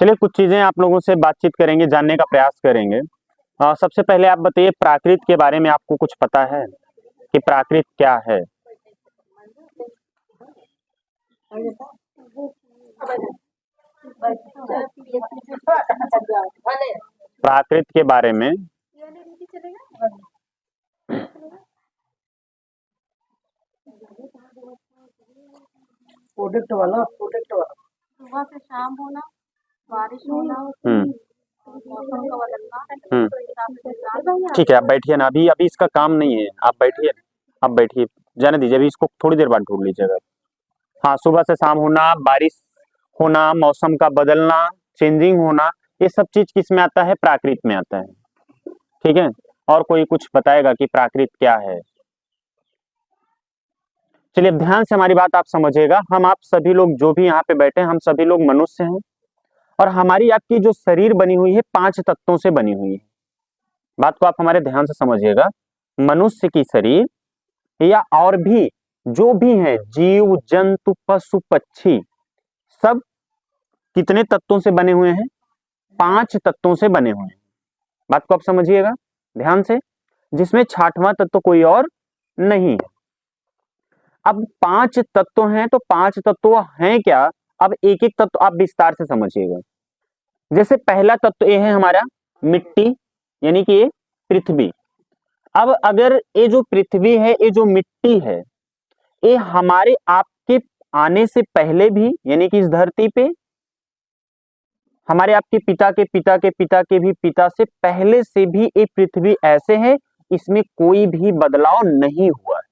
चलिए कुछ चीजें आप लोगों से बातचीत करेंगे, जानने का प्रयास करेंगे। सबसे पहले आप बताइए, प्राकृत के बारे में आपको कुछ पता है कि प्राकृत क्या है? प्राकृत के बारे में प्रोडक्ट वाला सुबह से शाम होना, बारिश होना, मौसम का बदलना। ठीक है, आप बैठिए ना, अभी अभी इसका काम नहीं है, आप बैठिए, आप बैठिए, जाने दीजिए, अभी इसको थोड़ी देर बाद ढूंढ लीजिएगा। हाँ, सुबह से शाम होना, बारिश होना, मौसम का बदलना, चेंजिंग होना, ये सब चीज किस में आता है? प्राकृत में आता है। ठीक है, और कोई कुछ बताएगा कि प्राकृत क्या है? चलिए अब ध्यान से हमारी बात आप समझिएगा। हम आप सभी लोग जो भी यहाँ पे बैठे हैं, हम सभी लोग मनुष्य हैं और हमारी आपकी जो शरीर बनी हुई है 5 तत्वों से बनी हुई है। बात को आप हमारे ध्यान से समझिएगा। मनुष्य की शरीर या और भी जो भी है, जीव जंतु पशु पक्षी, सब कितने तत्वों से बने हुए हैं? 5 तत्वों से बने हुए हैं। बात को आप समझिएगा ध्यान से, जिसमें 6वां तत्व कोई और नहीं है। अब 5 तत्व हैं, तो 5 तत्व हैं क्या? अब एक एक तत्व आप विस्तार से समझिएगा। जैसे पहला तत्व ये है हमारा मिट्टी, यानी कि ये पृथ्वी। अब अगर ये जो पृथ्वी है, ये जो मिट्टी है, ये हमारे आपके आने से पहले भी, यानी कि इस धरती पे हमारे आपके पिता के पिता के पिता के भी पिता से पहले से भी ये पृथ्वी ऐसे है, इसमें कोई भी बदलाव नहीं हुआ है।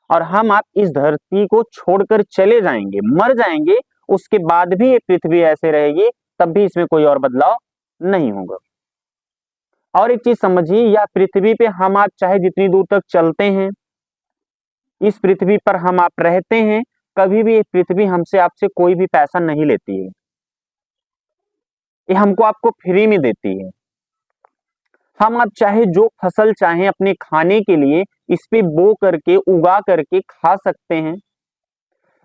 और हम आप इस धरती को छोड़कर चले जाएंगे, मर जाएंगे, उसके बाद भी ये पृथ्वी ऐसे रहेगी, तब भी इसमें कोई और बदलाव नहीं होगा। और एक चीज समझिए, यह पृथ्वी पे हम आप चाहे जितनी दूर तक चलते हैं, इस पृथ्वी पर हम आप रहते हैं, कभी भी ये पृथ्वी हमसे आपसे कोई भी पैसा नहीं लेती है, ये हमको आपको फ्री में देती है। हम आप चाहे जो फसल चाहें अपने खाने के लिए इस पे बो करके उगा करके खा सकते हैं।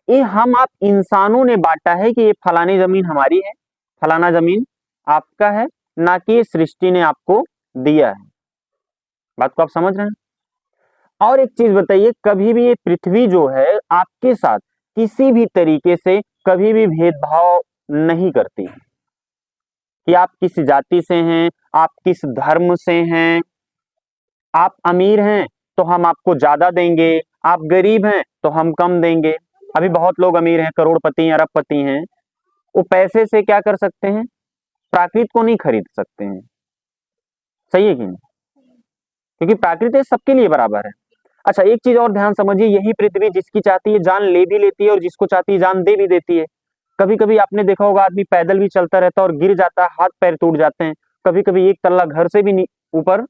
ये हम आप इंसानों ने बांटा है कि ये फलानी जमीन हमारी है, फलाना जमीन आपका है, ना कि ये सृष्टि ने आपको दिया है। बात को आप समझ रहे हैं? और एक चीज बताइए, कभी भी ये पृथ्वी जो है आपके साथ किसी भी तरीके से कभी भी भेदभाव नहीं करती कि आप किस जाति से हैं, आप किस धर्म से हैं। आप अमीर हैं तो हम आपको ज्यादा देंगे, आप गरीब हैं तो हम कम देंगे। अभी बहुत लोग अमीर हैं, करोड़पति हैं, अरबपति हैं, वो पैसे से क्या कर सकते हैं? प्राकृत को नहीं खरीद सकते हैं। सही है कि नहीं? क्योंकि प्राकृत सबके लिए बराबर है। अच्छा, एक चीज और ध्यान समझिए, यही पृथ्वी जिसकी चाहती है जान ले भी लेती है और जिसको चाहती है जान दे भी देती है। कभी कभी आपने देखा होगा, आदमी पैदल भी चलता रहता है और गिर जाता है, हाथ पैर टूट जाते हैं। कभी कभी एक तल्ला घर से भी ऊपर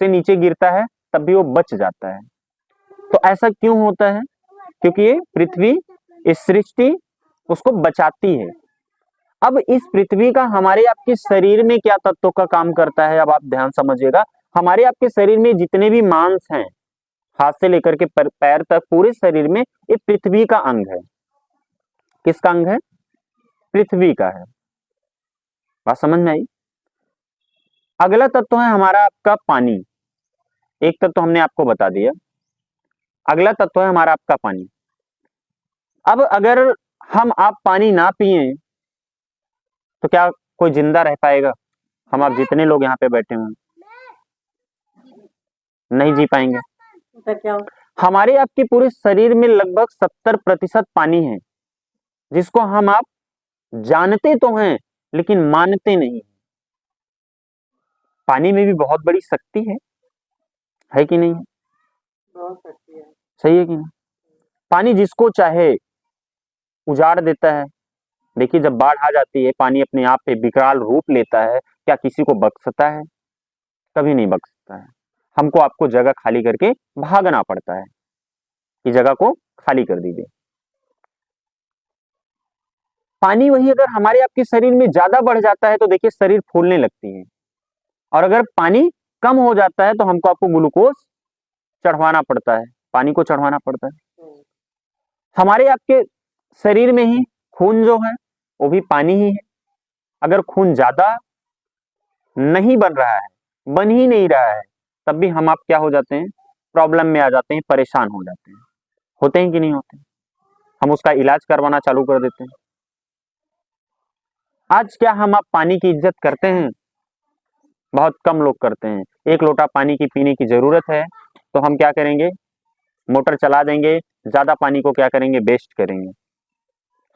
से नीचे गिरता है, तब भी वो बच जाता है। तो ऐसा क्यों होता है? क्योंकि ये पृथ्वी, इस सृष्टि उसको बचाती है। अब इस पृथ्वी का हमारे आपके शरीर में क्या तत्वों का काम करता है, अब आप ध्यान समझिएगा। हमारे आपके शरीर में जितने भी मांस हैं, हाथ से लेकर के पैर तक पूरे शरीर में, ये पृथ्वी का अंग है। किसका अंग है? पृथ्वी का है। बात समझ में आई? अगला तत्व है हमारा आपका पानी। एक तत्व हमने आपको बता दिया, अगला तत्व है हमारा आपका पानी। अब अगर हम आप पानी ना पिए तो क्या कोई जिंदा रह पाएगा? हम आप जितने लोग यहाँ पे बैठे हैं नहीं जी पाएंगे। हमारे आपके पूरे शरीर में लगभग 70% पानी है, जिसको हम आप जानते तो हैं लेकिन मानते नहीं। पानी में भी बहुत बड़ी शक्ति है कि नहीं? बहुत शक्ति है। सही है कि नहीं? पानी जिसको चाहे उजाड़ देता है। देखिए, जब बाढ़ आ जाती है, पानी अपने आप पे विकराल रूप लेता है, क्या किसी को बख्शता है? कभी नहीं बख्शता है। हमको आपको जगह खाली करके भागना पड़ता है कि जगह को खाली कर दीजिए। पानी वही अगर हमारे आपके शरीर में ज्यादा बढ़ जाता है तो देखिए शरीर फूलने लगती है, और अगर पानी कम हो जाता है तो हमको आपको ग्लूकोज चढ़वाना पड़ता है, पानी को चढ़वाना पड़ता है। हमारे आपके शरीर में ही खून जो है वो भी पानी ही है। अगर खून ज्यादा नहीं बन रहा है, बन ही नहीं रहा है, तब भी हम आप क्या हो जाते हैं, प्रॉब्लम में आ जाते हैं, परेशान हो जाते हैं। होते हैं कि नहीं होते? हम उसका इलाज करवाना चालू कर देते हैं। आज क्या हम आप पानी की इज्जत करते हैं? बहुत कम लोग करते हैं। एक लोटा पानी की पीने की जरूरत है तो हम क्या करेंगे, मोटर चला देंगे, ज्यादा पानी को क्या करेंगे, वेस्ट करेंगे।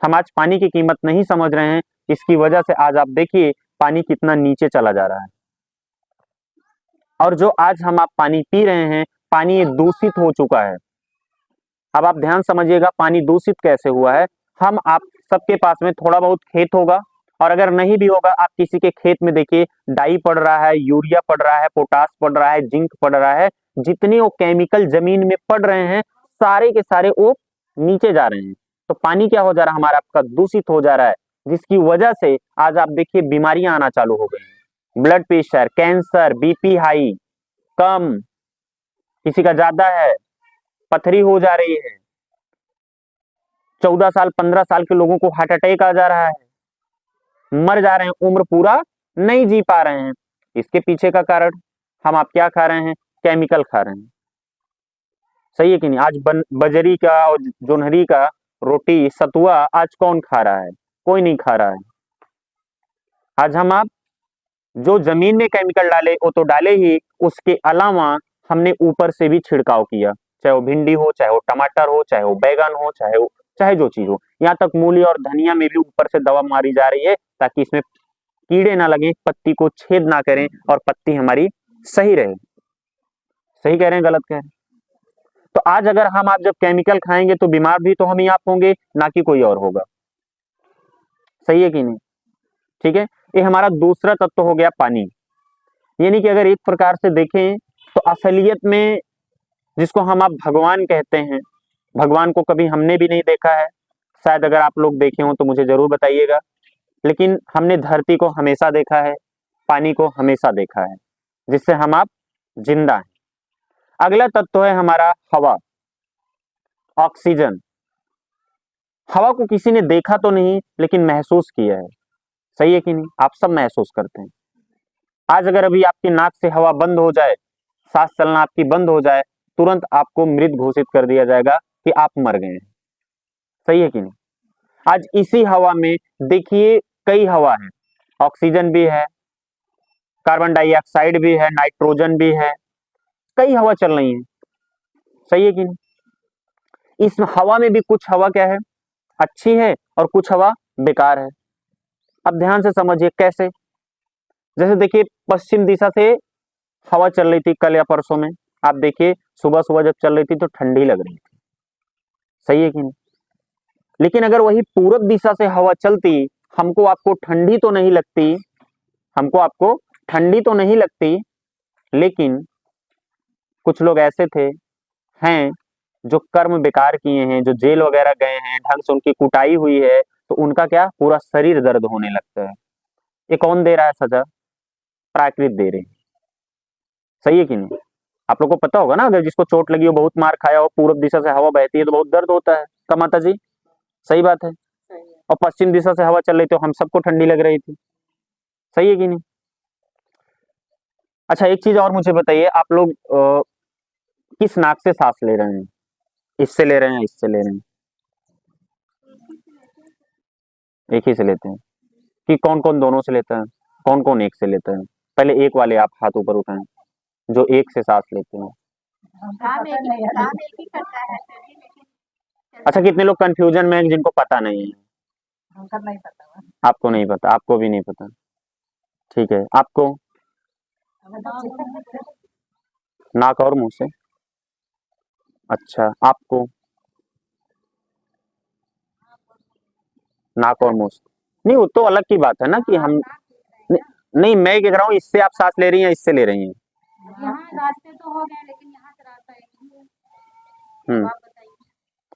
हम आज पानी की कीमत नहीं समझ रहे हैं, इसकी वजह से आज आप देखिए पानी कितना नीचे चला जा रहा है। और जो आज हम आप पानी पी रहे हैं, पानी ये दूषित हो चुका है। अब आप ध्यान समझिएगा पानी दूषित कैसे हुआ है। हम आप सबके पास में थोड़ा बहुत खेत होगा, और अगर नहीं भी होगा, आप किसी के खेत में देखिए डाई पड़ रहा है, यूरिया पड़ रहा है, पोटास पड़ रहा है, जिंक पड़ रहा है, जितने वो केमिकल जमीन में पड़ रहे हैं सारे के सारे वो नीचे जा रहे हैं। तो पानी क्या हो जा रहा है, हमारा आपका दूषित हो जा रहा है, जिसकी वजह से आज आप देखिए बीमारियां आना चालू हो गई। Blood pressure, cancer, BP high, कम, किसी का ज्यादा है, पथरी हो जा रही है। 14 साल 15 साल के लोगों को हार्ट अटैक आ जा रहा है, मर जा रहे हैं, उम्र पूरा नहीं जी पा रहे हैं। इसके पीछे का कारण हम आप क्या खा रहे हैं, केमिकल खा रहे हैं। सही है कि नहीं? आज बजरी का और जोन्हरी का रोटी सतुआ आज कौन खा रहा है? कोई नहीं खा रहा है। आज हम आप जो जमीन में केमिकल डाले वो तो डाले ही, उसके अलावा हमने ऊपर से भी छिड़काव किया, चाहे वो भिंडी हो, चाहे वो टमाटर हो, चाहे वो बैगन हो, चाहे जो चीज हो। यहाँ तक मूली और धनिया में भी ऊपर से दवा मारी जा रही है ताकि इसमें कीड़े ना लगे, पत्ती को छेद ना करें और पत्ती हमारी सही रहे। सही कह रहे हैं, गलत कह रहे हैं? तो आज अगर हम आप जब केमिकल खाएंगे तो बीमार भी तो हम ही आप होंगे, ना कि कोई और होगा। सही है कि नहीं? ठीक है, ये हमारा दूसरा तत्व हो गया पानी। यानी कि अगर एक प्रकार से देखें तो असलियत में जिसको हम आप भगवान कहते हैं, भगवान को कभी हमने भी नहीं देखा है, शायद अगर आप लोग देखे हो तो मुझे जरूर बताइएगा, लेकिन हमने धरती को हमेशा देखा है, पानी को हमेशा देखा है, जिससे हम आप जिंदा हैं। अगला तत्व है हमारा हवा, ऑक्सीजन। हवा को किसी ने देखा तो नहीं लेकिन महसूस किया है। सही है कि नहीं? आप सब महसूस करते हैं। आज अगर अभी आपकी नाक से हवा बंद हो जाए, सांस चलना आपकी बंद हो जाए, तुरंत आपको मृत घोषित कर दिया जाएगा कि आप मर गए हैं। सही है कि नहीं? आज इसी हवा में देखिए कई हवा है, ऑक्सीजन भी है, कार्बन डाइऑक्साइड भी है, नाइट्रोजन भी है, कई हवा चल रही है। सही है कि नहीं? इस हवा में भी कुछ हवा क्या है, अच्छी है, और कुछ हवा बेकार है। अब ध्यान से समझिए कैसे। जैसे देखिए पश्चिम दिशा से हवा चल रही थी कल या परसों में, आप देखिए सुबह सुबह जब चल रही थी तो ठंडी लग रही थी। सही है कि नहीं? लेकिन अगर वही पूरब दिशा से हवा चलती, हमको आपको ठंडी तो नहीं लगती, हमको आपको ठंडी तो नहीं लगती, लेकिन कुछ लोग ऐसे थे हैं जो कर्म बेकार किए हैं, जो जेल वगैरह गए हैं, ढंग से उनकी कुटाई हुई है, तो उनका क्या पूरा शरीर दर्द होने लगता है। ये कौन दे रहा है सजा? प्राकृत दे रही है। सही है कि नहीं? आप लोग को पता होगा ना, अगर जिसको चोट लगी हो, बहुत मार खाया हो, पूरब दिशा से हवा बहती है तो बहुत दर्द होता है का माता जी? सही बात है। और पश्चिम दिशा से हवा चल रही तो हम सबको ठंडी लग रही थी। सही है कि नहीं? अच्छा एक चीज और मुझे बताइए, आप लोग किस नाक से सांस ले रहे हैं? इससे ले रहे हैं, इससे ले रहे हैं? एक ही से लेते हैं कि कौन कौन दोनों से लेता है? कौन कौन एक से लेता है? पहले एक वाले आप हाथ ऊपर उठाएं जो एक से सांस लेते हैं। काम एक ही करता है सभी, लेकिन अच्छा कितने लोग कंफ्यूजन में हैं जिनको पता नहीं है? हमको नहीं पता। आपको नहीं पता, आपको भी नहीं पता, ठीक है। आपको नाक और मुंह से, अच्छा आपको नाक और मुंह से नहीं, वो तो अलग की बात है ना कि हम नहीं, नहीं मैं कह रहा हूँ इससे आप सांस ले रही हैं, इससे ले रही हैं? यहाँ रास्ते तो हो गए, लेकिन यहाँ से रास्ता एक ही है। हम्म, आप बताइए।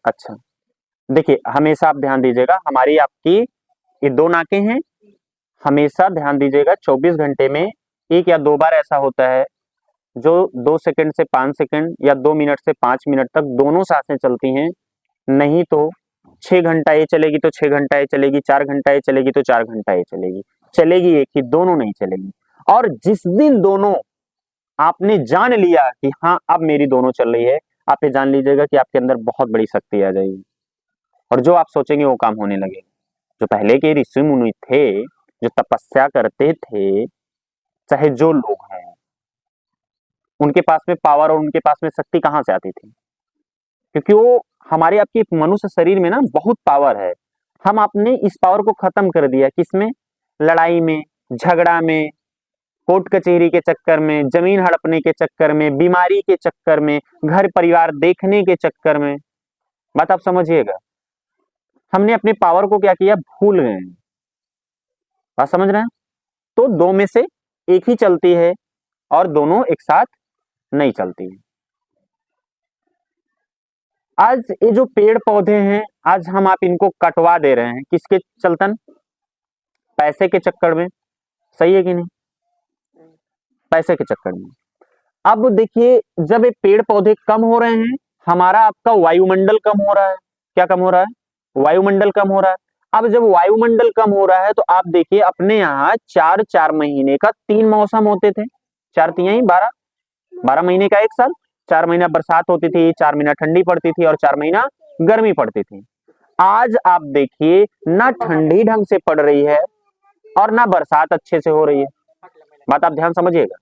अच्छा देखिए हमेशा आप ध्यान दीजिएगा, हमारी आपकी ये दो नाकें हैं, हमेशा ध्यान दीजिएगा 24 घंटे में एक या दो बार ऐसा होता है जो 2 सेकंड से 5 सेकंड या 2 मिनट से 5 मिनट तक दोनों सांसें चलती हैं। नहीं तो 6 घंटा ये चलेगी तो 6 घंटा ये चलेगी, 4 घंटा ये चलेगी तो 4 घंटा ये चलेगी। चलेगी एक ही, दोनों नहीं चलेगी। और जिस दिन दोनों आपने जान लिया कि हाँ अब मेरी दोनों चल रही है, आप ये जान लीजिएगा कि आपके अंदर बहुत बड़ी शक्ति आ जाएगी और जो आप सोचेंगे वो काम होने लगेगा। जो पहले के ऋषि मुनि थे, जो तपस्या करते थे, चाहे जो लोग हैं, उनके पास में पावर और उनके पास में शक्ति कहाँ से आती थी? क्योंकि वो हमारे आपके मनुष्य शरीर में ना बहुत पावर है। हम आपने इस पावर को खत्म कर दिया किसमें? लड़ाई में, झगड़ा में, कोर्ट कचहरी के चक्कर में, जमीन हड़पने के चक्कर में, बीमारी के चक्कर में, घर परिवार देखने के चक्कर में। बात आप समझिएगा, हमने अपने पावर को क्या किया? भूल गए हैं। बात समझ रहे हैं? तो दो में से एक ही चलती है और दोनों एक साथ नहीं चलती है। आज ये जो पेड़ पौधे हैं, आज हम आप इनको कटवा दे रहे हैं किसके चलतन? पैसे के चक्कर में। सही है कि नहीं? पैसे के चक्कर में। अब देखिए, जब ये पेड़ पौधे कम हो रहे हैं, हमारा आपका वायुमंडल कम हो रहा है। क्या कम हो रहा है? वायुमंडल कम हो रहा है। अब जब वायुमंडल कम हो रहा है तो आप देखिए अपने यहाँ 4-4 महीने का 3 मौसम होते थे। 4 तिहाई 12, 12 महीने का एक साल। 4 महीना बरसात होती थी, 4 महीना ठंडी पड़ती थी और 4 महीना गर्मी पड़ती थी। आज आप देखिए, ना ठंडी ढंग से पड़ रही है और ना बरसात अच्छे से हो रही है। बात आप ध्यान समझिएगा।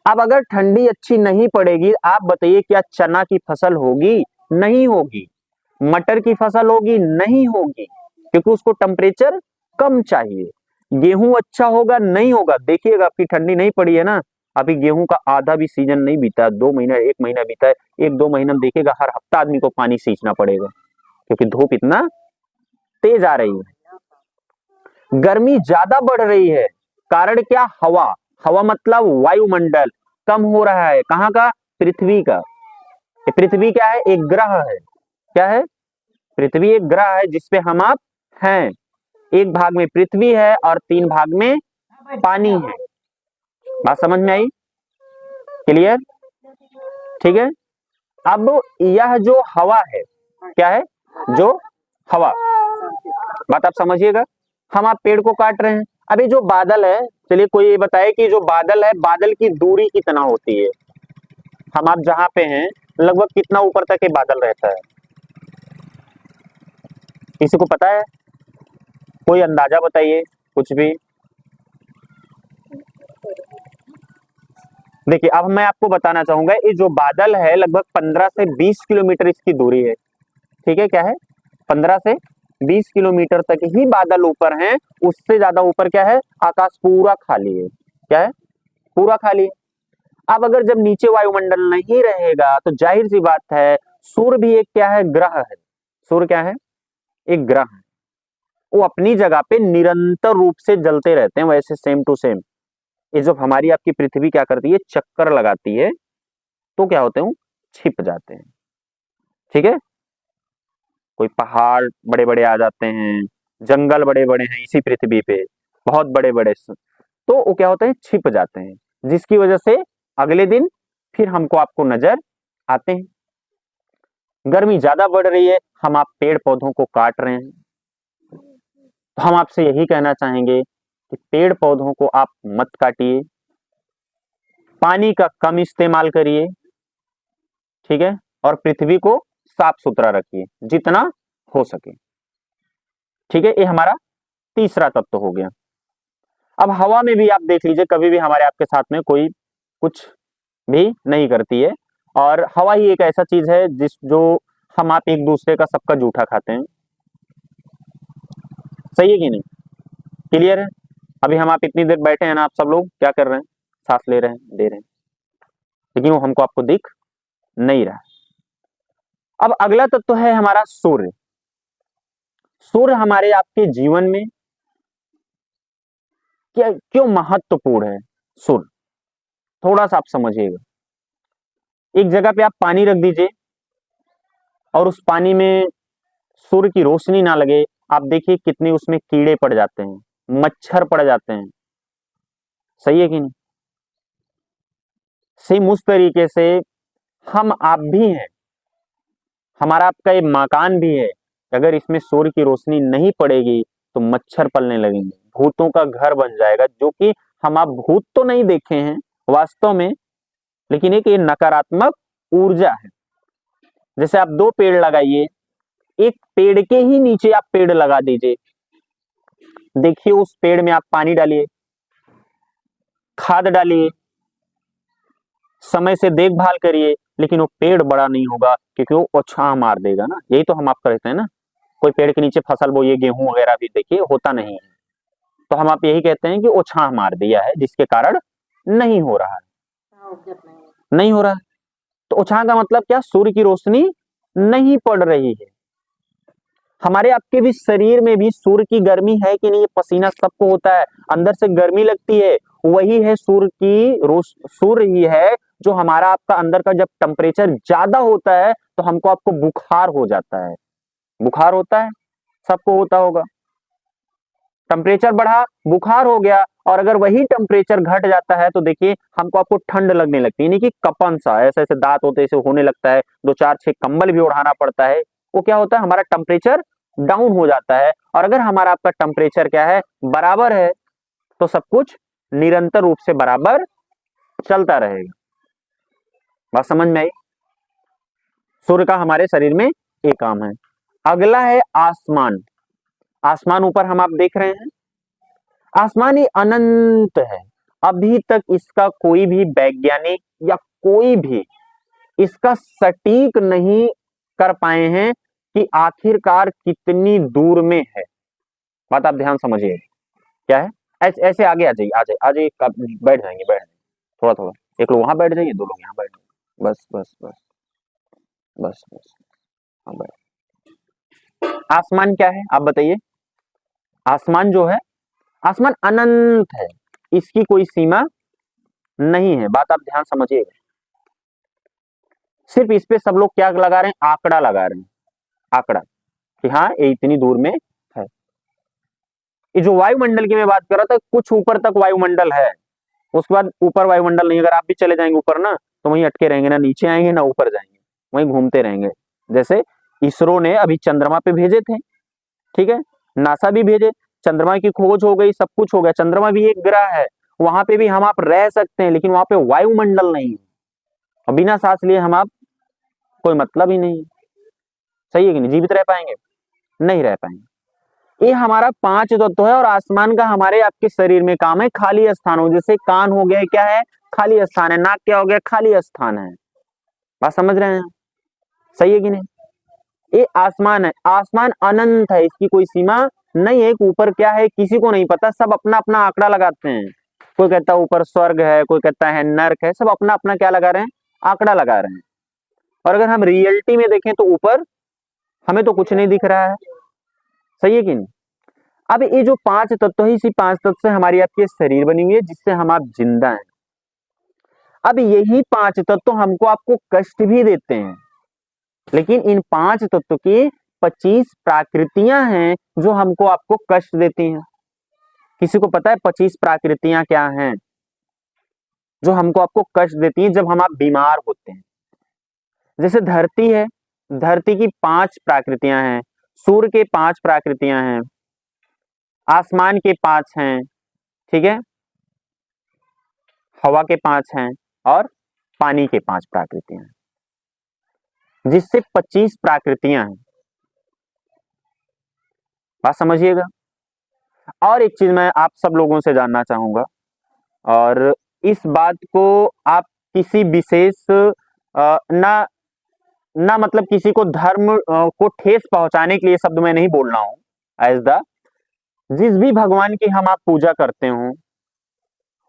अब अगर ठंडी अच्छी नहीं पड़ेगी, आप बताइए क्या चना की फसल होगी? नहीं होगी। मटर की फसल होगी? नहीं होगी, क्योंकि उसको टेम्परेचर कम चाहिए। गेहूं अच्छा होगा? नहीं होगा। देखिएगा आपकी ठंडी नहीं पड़ी है ना, अभी गेहूं का आधा भी सीजन नहीं बीता, 2 महीना 1 महीना बीता है। 1-2 महीना में देखिएगा हर हफ्ता आदमी को पानी सींचना पड़ेगा, क्योंकि धूप इतना तेज आ रही है। गर्मी ज्यादा बढ़ रही है, कारण क्या? हवा। हवा मतलब वायुमंडल कम हो रहा है। कहाँ का? पृथ्वी का। पृथ्वी क्या है? एक ग्रह है। क्या है? पृथ्वी एक ग्रह है जिसपे हम आप हैं। एक भाग में पृथ्वी है और 3 भाग में पानी है। बात समझ में आई? क्लियर? ठीक है। अब यह जो हवा है, क्या है? जो हवा, बात आप समझिएगा। हम आप पेड़ को काट रहे हैं। अभी जो बादल है, चलिए कोई ये बताए कि जो बादल है, बादल की दूरी कितना होती है? हम आप जहां पे हैं, लगभग कितना ऊपर तक ये बादल रहता है? किसी को पता है? कोई अंदाजा बताइए, कुछ भी। देखिए, अब मैं आपको बताना चाहूंगा, ये जो बादल है लगभग 15 से 20 किलोमीटर इसकी दूरी है। ठीक है? क्या है? 15 से 20 किलोमीटर तक ही बादल ऊपर हैं। उससे ज्यादा ऊपर क्या है? आकाश पूरा खाली है। क्या है? पूरा खाली है। अब अगर जब नीचे वायुमंडल नहीं रहेगा तो जाहिर सी बात है, सूर्य भी एक क्या है? ग्रह है। सूर्य क्या है? एक ग्रह है। वो अपनी जगह पे निरंतर रूप से जलते रहते हैं, वैसे सेम टू सेम। ये जो हमारी आपकी पृथ्वी क्या करती है? चक्कर लगाती है, तो क्या होते हैं? छिप जाते हैं। ठीक है? कोई पहाड़ बड़े बड़े आ जाते हैं, जंगल बड़े बड़े हैं इसी पृथ्वी पे, बहुत बड़े बड़े, तो वो क्या होते हैं? छिप जाते हैं, जिसकी वजह से अगले दिन फिर हमको आपको नजर आते हैं। गर्मी ज्यादा बढ़ रही है, हम आप पेड़ पौधों को काट रहे हैं। तो हम आपसे यही कहना चाहेंगे कि पेड़ पौधों को आप मत काटिए, पानी का कम इस्तेमाल करिए। ठीक है? और पृथ्वी को साफ सुथरा रखिए जितना हो सके। ठीक है? ये हमारा तीसरा तत्व हो गया। अब हवा में भी आप देख लीजिए, कभी भी हमारे आपके साथ में कोई कुछ भी नहीं करती है, और हवा ही एक ऐसा चीज है जो हम आप एक दूसरे का सबका जूठा खाते हैं। सही है कि नहीं? क्लियर है? अभी हम आप इतनी देर बैठे हैं ना, आप सब लोग क्या कर रहे हैं? सांस ले रहे हैं, दे रहे हैं, लेकिन वो हमको आपको दिख नहीं रहा। अब अगला तत्व है हमारा सूर्य। सूर्य हमारे आपके जीवन में क्या क्यों महत्वपूर्ण है? सूर्य थोड़ा सा आप समझिएगा। एक जगह पे आप पानी रख दीजिए और उस पानी में सूर्य की रोशनी ना लगे, आप देखिए कितने उसमें कीड़े पड़ जाते हैं, मच्छर पड़ जाते हैं। सही है कि नहीं? सेम उस तरीके से हम आप भी हैं, हमारा आपका ये मकान भी है। अगर इसमें सूर्य की रोशनी नहीं पड़ेगी तो मच्छर पलने लगेंगे, भूतों का घर बन जाएगा, जो कि हम आप भूत तो नहीं देखे हैं वास्तव में, लेकिन एक ये नकारात्मक ऊर्जा है। जैसे आप 2 पेड़ लगाइए, एक पेड़ के ही नीचे आप पेड़ लगा दीजिए, देखिए उस पेड़ में आप पानी डालिए, खाद डालिए, समय से देखभाल करिए, लेकिन वो पेड़ बड़ा नहीं होगा, क्योंकि वो ओछां मार देगा ना। यही तो हम आप कहते हैं ना, कोई पेड़ के नीचे फसल बोइए, गेहूं वगैरह भी देखिए होता नहीं है, तो हम आप यही कहते हैं कि ओछां मार दिया है, जिसके कारण नहीं हो रहा है, नहीं हो रहा है। तो ओछां का मतलब क्या? सूर्य की रोशनी नहीं पड़ रही है। हमारे आपके भी शरीर में भी सूर्य की गर्मी है कि नहीं? पसीना सबको होता है, अंदर से गर्मी लगती है, वही है सूर्य की सूर्य ही है जो हमारा आपका अंदर का जब टेम्परेचर ज्यादा होता है तो हमको आपको बुखार हो जाता है। बुखार होता है, सबको होता होगा। टेम्परेचर बढ़ा, बुखार हो गया, और अगर वही टेम्परेचर घट जाता है तो देखिए हमको आपको ठंड लगने लगती है, यानी कि कपन सा ऐसे ऐसे दांत होते ऐसे होने लगता है, 2 4 6 कंबल भी ओढ़ाना पड़ता है। वो क्या होता है? हमारा टेम्परेचर डाउन हो जाता है। और अगर हमारा आपका टेम्परेचर क्या है? बराबर है, तो सब कुछ निरंतर रूप से बराबर चलता रहेगा। बात समझ में आई? सूर्य का हमारे शरीर में एक काम है। अगला है आसमान। आसमान ऊपर हम आप देख रहे हैं, आसमान ही अनंत है। अभी तक इसका कोई भी वैज्ञानिक या कोई भी इसका सटीक नहीं कर पाए हैं कि आखिरकार कितनी दूर में है। बात आप ध्यान समझिए, क्या है? ऐसे ऐसे आगे आ जाइए, आ जाइए, आ जाइए, बैठ जाएंगे, बैठ जाएंगे, थोड़ा थोड़ा, एक लोग वहां बैठ जाइए, 2 लोग यहाँ बैठ जाइए, बस बस बस बस बस, हाँ बैठ। आसमान क्या है आप बताइए? आसमान जो है, आसमान अनंत है, इसकी कोई सीमा नहीं है। बात आप ध्यान समझिएगा। सिर्फ इस पे सब लोग क्या लगा रहे हैं? आंकड़ा लगा रहे हैं, आंकड़ा, कि हाँ ये इतनी दूर में है। ये जो वायुमंडल की मैं बात कर रहा था, कुछ ऊपर तक वायुमंडल है, उसके बाद ऊपर वायुमंडल नहीं। अगर आप भी चले जाएंगे ऊपर ना, तो वहीं अटके रहेंगे, ना नीचे आएंगे ना ऊपर जाएंगे, वहीं घूमते रहेंगे। जैसे इसरो ने अभी चंद्रमा पे भेजे थे, ठीक है, नासा भी भेजे, चंद्रमा की खोज हो गई, सब कुछ हो गया, चंद्रमा भी एक ग्रह है, वहां पे भी हम आप रह सकते हैं, लेकिन वहां पे वायुमंडल नहीं है, और बिना सांस लिए हम आप कोई मतलब ही नहीं है। सही है कि नहीं? जीवित रह पाएंगे? नहीं रह पाएंगे। ये हमारा 5 तत्व है, और आसमान का हमारे आपके शरीर में काम है खाली स्थान हो। जैसे कान हो गया, क्या है? खाली स्थान है। नाक क्या हो गया? खाली स्थान है। बात समझ रहे हैं? सही है कि नहीं? ये आसमान है, आसमान अनंत है, इसकी कोई सीमा नहीं है। ऊपर क्या है किसी को नहीं पता, सब अपना अपना आंकड़ा लगाते हैं। कोई कहता है ऊपर स्वर्ग है, कोई कहता है नर्क है, सब अपना अपना क्या लगा रहे हैं? आंकड़ा लगा रहे हैं। और अगर हम रियलिटी में देखें तो ऊपर हमें तो कुछ नहीं दिख रहा है। सही है कि नहीं? अब ये जो 5 तत्व है, इसी 5 तत्व से हमारी आपकी शरीर बनी हुई है, जिससे हम आप जिंदा हैं। अब यही 5 तत्व हमको आपको कष्ट भी देते हैं, लेकिन इन 5 तत्व की 25 प्राकृतियां हैं जो हमको आपको कष्ट देती हैं। किसी को पता है 25 प्राकृतियां क्या हैं जो हमको आपको कष्ट देती हैं जब हम आप बीमार होते हैं? जैसे धरती है, धरती की 5 प्राकृतियां हैं, सूर्य के 5 प्राकृतियां हैं, आसमान के 5 हैं, ठीक है, हवा के 5 हैं, और पानी के 5 प्राकृतियां हैं, जिससे 25 प्राकृतियां हैं। बात समझिएगा। और एक चीज मैं आप सब लोगों से जानना चाहूंगा, और इस बात को आप किसी विशेष ना ना मतलब किसी को धर्म को ठेस पहुंचाने के लिए शब्द मैं नहीं बोल रहा हूं। एज द जिस भी भगवान की हम आप पूजा करते हो,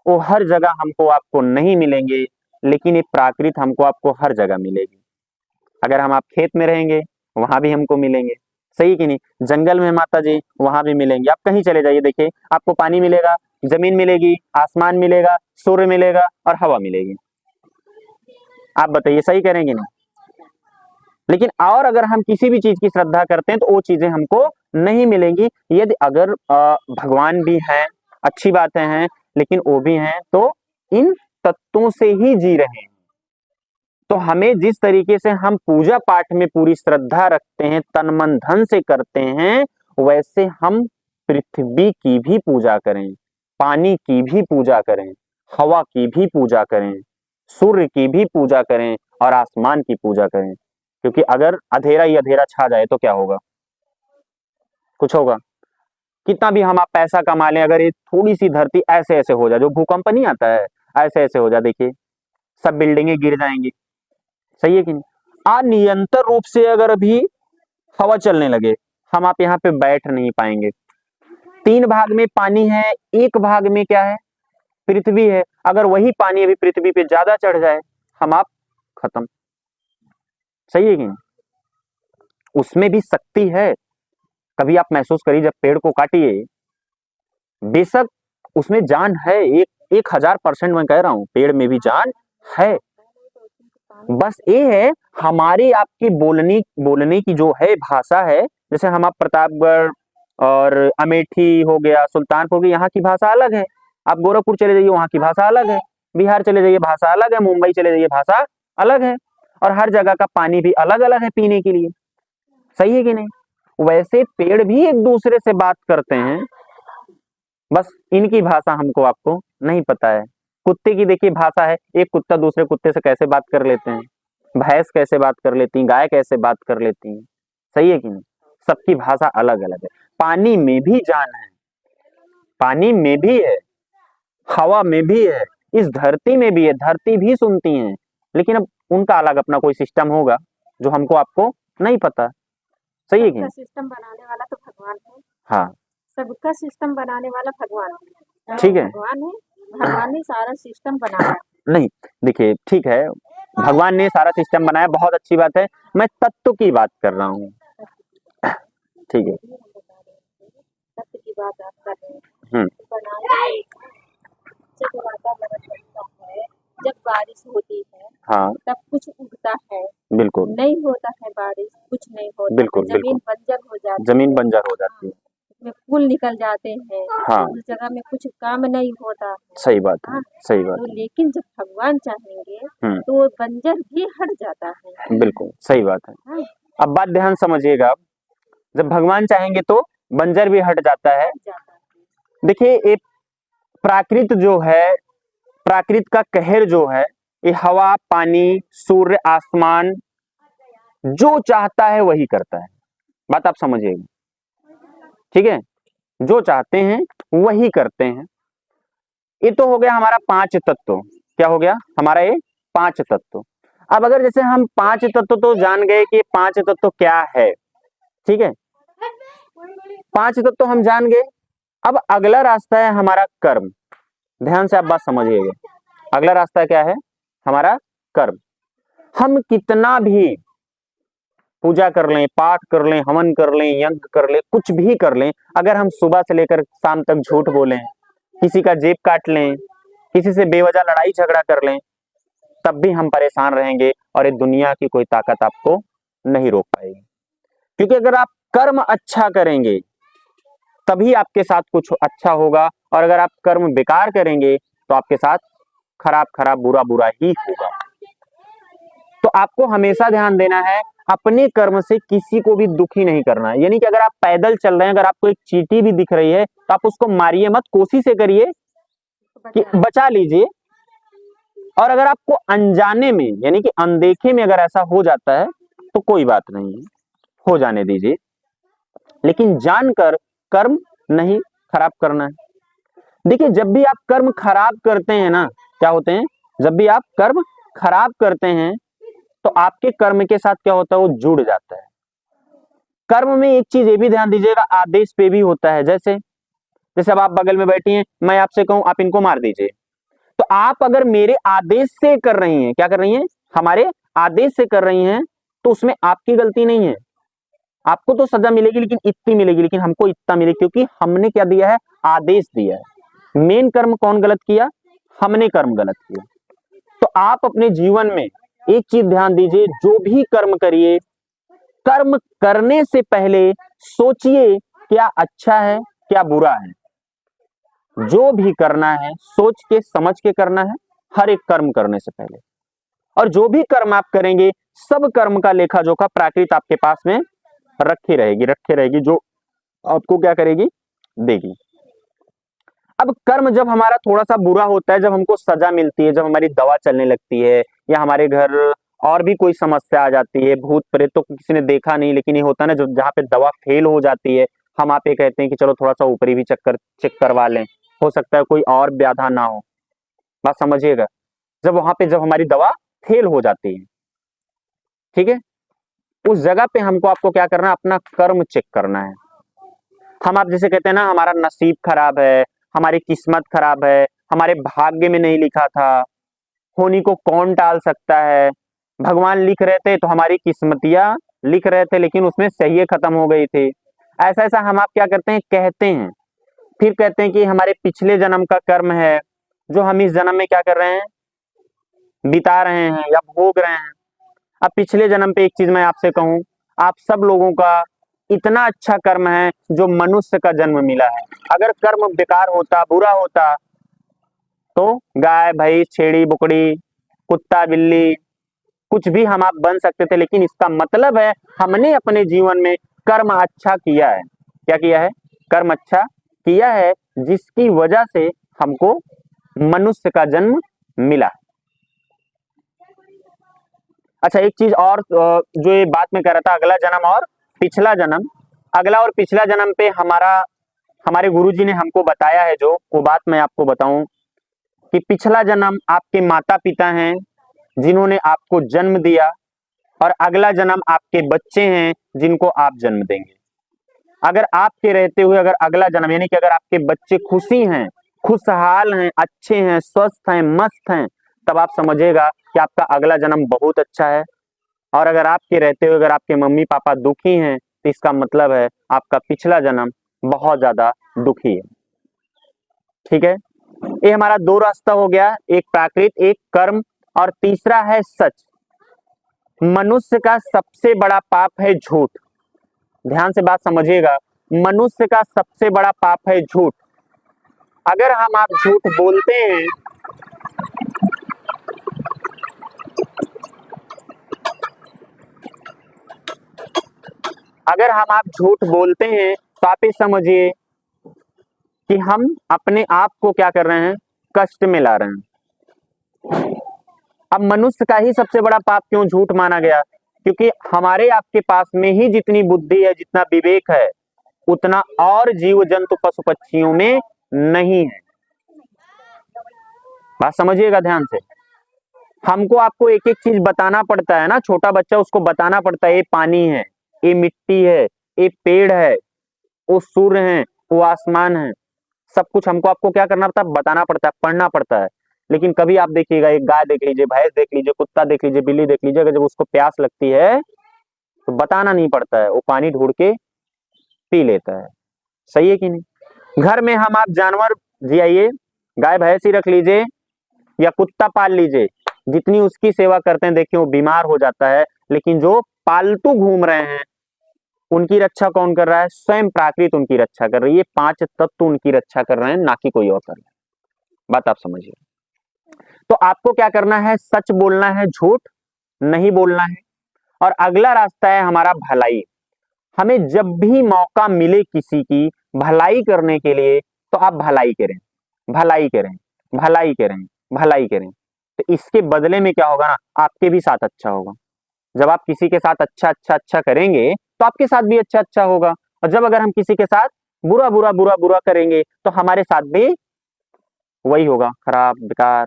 वो हर जगह हमको आपको नहीं मिलेंगे, लेकिन ये प्राकृत हमको आपको हर जगह मिलेगी। अगर हम आप खेत में रहेंगे वहां भी हमको मिलेंगे, सही कि नहीं? जंगल में माता जी वहां भी मिलेंगे। आप कहीं चले जाइए, देखिए आपको पानी मिलेगा, जमीन मिलेगी, आसमान मिलेगा, सूर्य मिलेगा, और हवा मिलेगी। आप बताइए, सही करेंगे नहीं? लेकिन और अगर हम किसी भी चीज की श्रद्धा करते हैं तो वो चीजें हमको नहीं मिलेंगी। यदि अगर भगवान भी हैं, अच्छी बातें हैं, लेकिन वो भी हैं तो इन तत्वों से ही जी रहे हैं। तो हमें जिस तरीके से हम पूजा पाठ में पूरी श्रद्धा रखते हैं, तन मन धन से करते हैं, वैसे हम पृथ्वी की भी पूजा करें, पानी की भी पूजा करें, हवा की भी पूजा करें, सूर्य की भी पूजा करें और आसमान की पूजा करें, क्योंकि अगर अंधेरा ही अंधेरा छा जाए तो क्या होगा? कुछ होगा? कितना भी हम आप पैसा कमा लें, अगर ये थोड़ी सी धरती ऐसे ऐसे हो जाए, जो भूकंप नहीं आता है ऐसे ऐसे हो जाए, देखिए सब बिल्डिंगें गिर जाएंगी। सही है कि नहीं? अनियंत्रित रूप से अगर भी हवा चलने लगे, हम आप यहाँ पे बैठ नहीं पाएंगे। 3 भाग में पानी है, 1 भाग में क्या है? पृथ्वी है। अगर वही पानी अभी पृथ्वी पे ज्यादा चढ़ जाए, हम आप खत्म। सही है कि नहीं? उसमें भी शक्ति है। कभी आप महसूस करिए, जब पेड़ को काटिए, बेशक उसमें जान है, 1000% मैं कह रहा हूं, पेड़ में भी जान है। बस ये है हमारी आपकी बोलने की जो है भाषा है, जैसे हम आप प्रतापगढ़ और अमेठी हो गया, सुल्तानपुर की, यहाँ की भाषा अलग है। आप गोरखपुर चले जाइए, वहाँ की भाषा अलग है। बिहार चले जाइए, भाषा अलग है। मुंबई चले जाइए, भाषा अलग है। और हर जगह का पानी भी अलग अलग है पीने के लिए। सही है कि नहीं? वैसे पेड़ भी एक दूसरे से बात करते हैं, बस इनकी भाषा हमको आपको नहीं पता है। कुत्ते की देखिए भाषा है, एक कुत्ता दूसरे कुत्ते से कैसे बात कर लेते हैं, भैंस कैसे बात कर लेती हैं, गाय कैसे बात कर लेती हैं। सही है कि नहीं? सबकी भाषा अलग अलग है। पानी में भी जान है, पानी में भी है, हवा में भी है, इस धरती में भी है। धरती भी सुनती है, लेकिन अब उनका अलग अपना कोई सिस्टम होगा जो हमको आपको नहीं पता। सही है कि नहीं? सिस्टम बनाने वाला तो भगवान है। हाँ, सबका सिस्टम बनाने वाला भगवान है। ठीक है। भगवान है, भगवान ने सारा सिस्टम बनाया। नहीं, देखिए ठीक है, भगवान ने सारा सिस्टम बनाया, बहुत अच्छी बात है। मैं तत्व की बात कर रहा हूँ। ठीक है, तत्व की बात आप कर रहे हैं। बनाने जब वातावरण बनता है, जब बारिश होती है, हाँ, तब कुछ उगता है, बिल्कुल नहीं होता है बारिश, कुछ नहीं होता, बिल्कुल जमीन बिल्कुल, बंजर हो जाती जमीन है, बंजर हो जाती है। उसमें फूल निकल जाते हैं, हाँ, उस जगह में कुछ काम नहीं होता है। सही बात है, हाँ, सही बात तो लेकिन जब भगवान चाहेंगे है। तो वो बंजर भी हट जाता है। बिल्कुल सही बात है। हाँ, अब बात ध्यान समझिएगा, जब भगवान चाहेंगे तो बंजर भी हट जाता है। हट जाता है। देखिए ये प्राकृत जो है, प्राकृत का कहर जो है, ये हवा, पानी, सूर्य, आसमान जो चाहता है वही करता है। बात आप समझिएगा, ठीक है? जो चाहते हैं वही करते हैं। ये तो हो गया हमारा 5 तत्व। क्या हो गया हमारा? ये 5 तत्व। अब अगर जैसे हम 5 तत्व तो जान गए कि 5 तत्व क्या है, ठीक है? 5 तत्व हम जान गए। अब अगला रास्ता है हमारा कर्म। ध्यान से आप बात समझिएगा, अगला रास्ता क्या है? हमारा कर्म। हम कितना भी पूजा कर लें, पाठ कर लें, हवन कर लें, यज्ञ कर लें, कुछ भी कर लें, अगर हम सुबह से लेकर शाम तक झूठ बोलें, किसी का जेब काट लें, किसी से बेवजह लड़ाई झगड़ा कर लें, तब भी हम परेशान रहेंगे और ये दुनिया की कोई ताकत आपको नहीं रोक पाएगी। क्योंकि अगर आप कर्म अच्छा करेंगे तभी आपके साथ कुछ अच्छा होगा, और अगर आप कर्म बेकार करेंगे तो आपके साथ खराब खराब, बुरा बुरा ही होगा। तो आपको हमेशा ध्यान देना है, अपने कर्म से किसी को भी दुखी नहीं करना है। यानी कि अगर आप पैदल चल रहे हैं, अगर आपको एक चींटी भी दिख रही है तो आप उसको मारिए मत, कोशिश ये करिए कि बचा लीजिए। और अगर आपको अनजाने में यानी कि अनदेखे में अगर ऐसा हो जाता है तो कोई बात नहीं है, हो जाने दीजिए, लेकिन जानकर कर्म नहीं खराब करना है। देखिए जब भी आप कर्म खराब करते हैं ना, क्या होते हैं? जब भी आप कर्म खराब करते हैं तो आपके कर्म के साथ क्या होता है? वो जुड़ जाता है। कर्म में एक चीज ये भी ध्यान दीजिएगा, आदेश पे भी होता है। जैसे जैसे अब आप बगल में बैठी हैं, मैं आपसे कहूं आप इनको मार दीजिए, तो आप अगर मेरे आदेश से कर रही हैं, क्या कर रही हैं? हमारे आदेश से कर रही हैं, तो उसमें आपकी गलती नहीं है। आपको तो सजा मिलेगी लेकिन इतनी मिलेगी, लेकिन हमको इतना मिलेगी क्योंकि हमने क्या दिया है? आदेश दिया है। मेन कर्म कौन गलत किया? हमने कर्म गलत किया। तो आप अपने जीवन में एक चीज ध्यान दीजिए, जो भी कर्म करिए, कर्म करने से पहले सोचिए क्या अच्छा है क्या बुरा है। जो भी करना है सोच के समझ के करना है, हर एक कर्म करने से पहले। और जो भी कर्म आप करेंगे, सब कर्म का लेखा जोखा प्राकृत आपके पास में रखे रहेगी, जो आपको क्या करेगी? देगी। अब कर्म जब हमारा थोड़ा सा बुरा होता है, जब हमको सजा मिलती है, जब हमारी दवा चलने लगती है, या हमारे घर और भी कोई समस्या आ जाती है, भूत प्रेत तो किसी ने देखा नहीं, लेकिन ये होता है ना, जो जहाँ पे दवा फेल हो जाती है, हम आप ये कहते हैं कि चलो थोड़ा सा ऊपरी भी चक्कर चेक करवा लें, हो सकता है कोई और व्याधा ना हो। बात समझिएगा, जब वहां पे जब हमारी दवा फेल हो जाती है, ठीक है, उस जगह पे हमको आपको क्या करना है, अपना कर्म चेक करना है। हम आप जैसे कहते हैं ना, हमारा नसीब खराब है, हमारी किस्मत खराब है, हमारे भाग्य में नहीं लिखा था, होनी को कौन टाल सकता है, भगवान लिख रहे थे तो हमारी किस्मतियां लिख रहे थे, लेकिन उसमें सही खत्म हो गई थी। ऐसा ऐसा हम आप क्या करते हैं, कहते हैं, फिर कहते हैं कि हमारे पिछले जन्म का कर्म है जो हम इस जन्म में क्या कर रहे हैं, बिता रहे हैं या भोग रहे हैं। अब पिछले जन्म पे एक चीज मैं आपसे कहूं, आप सब लोगों का इतना अच्छा कर्म है जो मनुष्य का जन्म मिला है। अगर कर्म बेकार होता, बुरा होता, तो गाय भैंस छेड़ी बुकड़ी कुत्ता बिल्ली कुछ भी हम आप बन सकते थे, लेकिन इसका मतलब है हमने अपने जीवन में कर्म अच्छा किया है। क्या किया है, कर्म अच्छा किया है, जिसकी वजह से हमको मनुष्य का जन्म मिला। अच्छा, एक चीज और जो ये बात में कह रहा था, अगला जन्म और पिछला जन्म, अगला और पिछला जन्म पे हमारे गुरुजी ने हमको बताया है, जो वो बात मैं आपको बताऊं कि पिछला जन्म आपके माता पिता हैं जिन्होंने आपको जन्म दिया, और अगला जन्म आपके बच्चे हैं जिनको आप जन्म देंगे। अगर आपके रहते हुए अगर अगला जन्म, यानी कि अगर आपके बच्चे खुशी हैं, खुशहाल हैं, अच्छे हैं, स्वस्थ हैं, मस्त हैं, तब आप समझिएगा कि आपका अगला जन्म बहुत अच्छा है। और अगर आपके रहते हुए अगर आपके मम्मी पापा दुखी हैं, तो इसका मतलब है आपका पिछला जन्म बहुत ज्यादा दुखी है। ठीक है, ये हमारा दो रास्ता हो गया, एक प्राकृत, एक कर्म, और तीसरा है सच। मनुष्य का सबसे बड़ा पाप है झूठ। ध्यान से बात समझिएगा, मनुष्य का सबसे बड़ा पाप है झूठ। अगर हम आप झूठ बोलते हैं, अगर हम आप झूठ बोलते हैं, तो आप ये समझिए कि हम अपने आप को क्या कर रहे हैं, कष्ट में ला रहे हैं। अब मनुष्य का ही सबसे बड़ा पाप क्यों झूठ माना गया, क्योंकि हमारे आपके पास में ही जितनी बुद्धि है, जितना विवेक है, उतना और जीव जंतु पशु पक्षियों में नहीं है। बात समझिएगा ध्यान से, हमको आपको एक एक चीज बताना पड़ता है ना, छोटा बच्चा उसको बताना पड़ता है, ये पानी है, ये मिट्टी है, ये पेड़ है, वो सूर्य है, वो आसमान है, सब कुछ हमको आपको क्या करना पड़ता है, बताना पड़ता है, पढ़ना पड़ता है। लेकिन कभी आप देखिएगा, एक गाय देख लीजिए, भैंस देख लीजिए, कुत्ता देख लीजिए, बिल्ली देख लीजिए, अगर जब उसको प्यास लगती है तो बताना नहीं पड़ता है, वो पानी ढूंढ के पी लेता है। सही है कि नहीं। घर में हम आप जानवर जी आइए, गाय भैंस ही रख लीजिए या कुत्ता पाल लीजिए, जितनी उसकी सेवा करते हैं, देखिए वो बीमार हो जाता है, लेकिन जो पालतू घूम रहे हैं उनकी रक्षा कौन कर रहा है, स्वयं प्राकृत उनकी रक्षा कर रही है। 5 तत्व उनकी रक्षा कर रहे हैं, ना कि कोई और कर रहा है। बात आप समझिए। तो आपको क्या करना है, सच बोलना है, झूठ नहीं बोलना है। और अगला रास्ता है हमारा भलाई। हमें जब भी मौका मिले किसी की भलाई करने के लिए, तो आप भलाई करें, भलाई करें, भलाई करें, भलाई करें। तो इसके बदले में क्या होगा ना, आपके भी साथ अच्छा होगा। जब आप किसी के साथ अच्छा अच्छा अच्छा करेंगे, तो आपके साथ भी अच्छा अच्छा होगा। और जब अगर हम किसी के साथ बुरा बुरा बुरा बुरा करेंगे, तो हमारे साथ भी वही होगा, खराब, बेकार,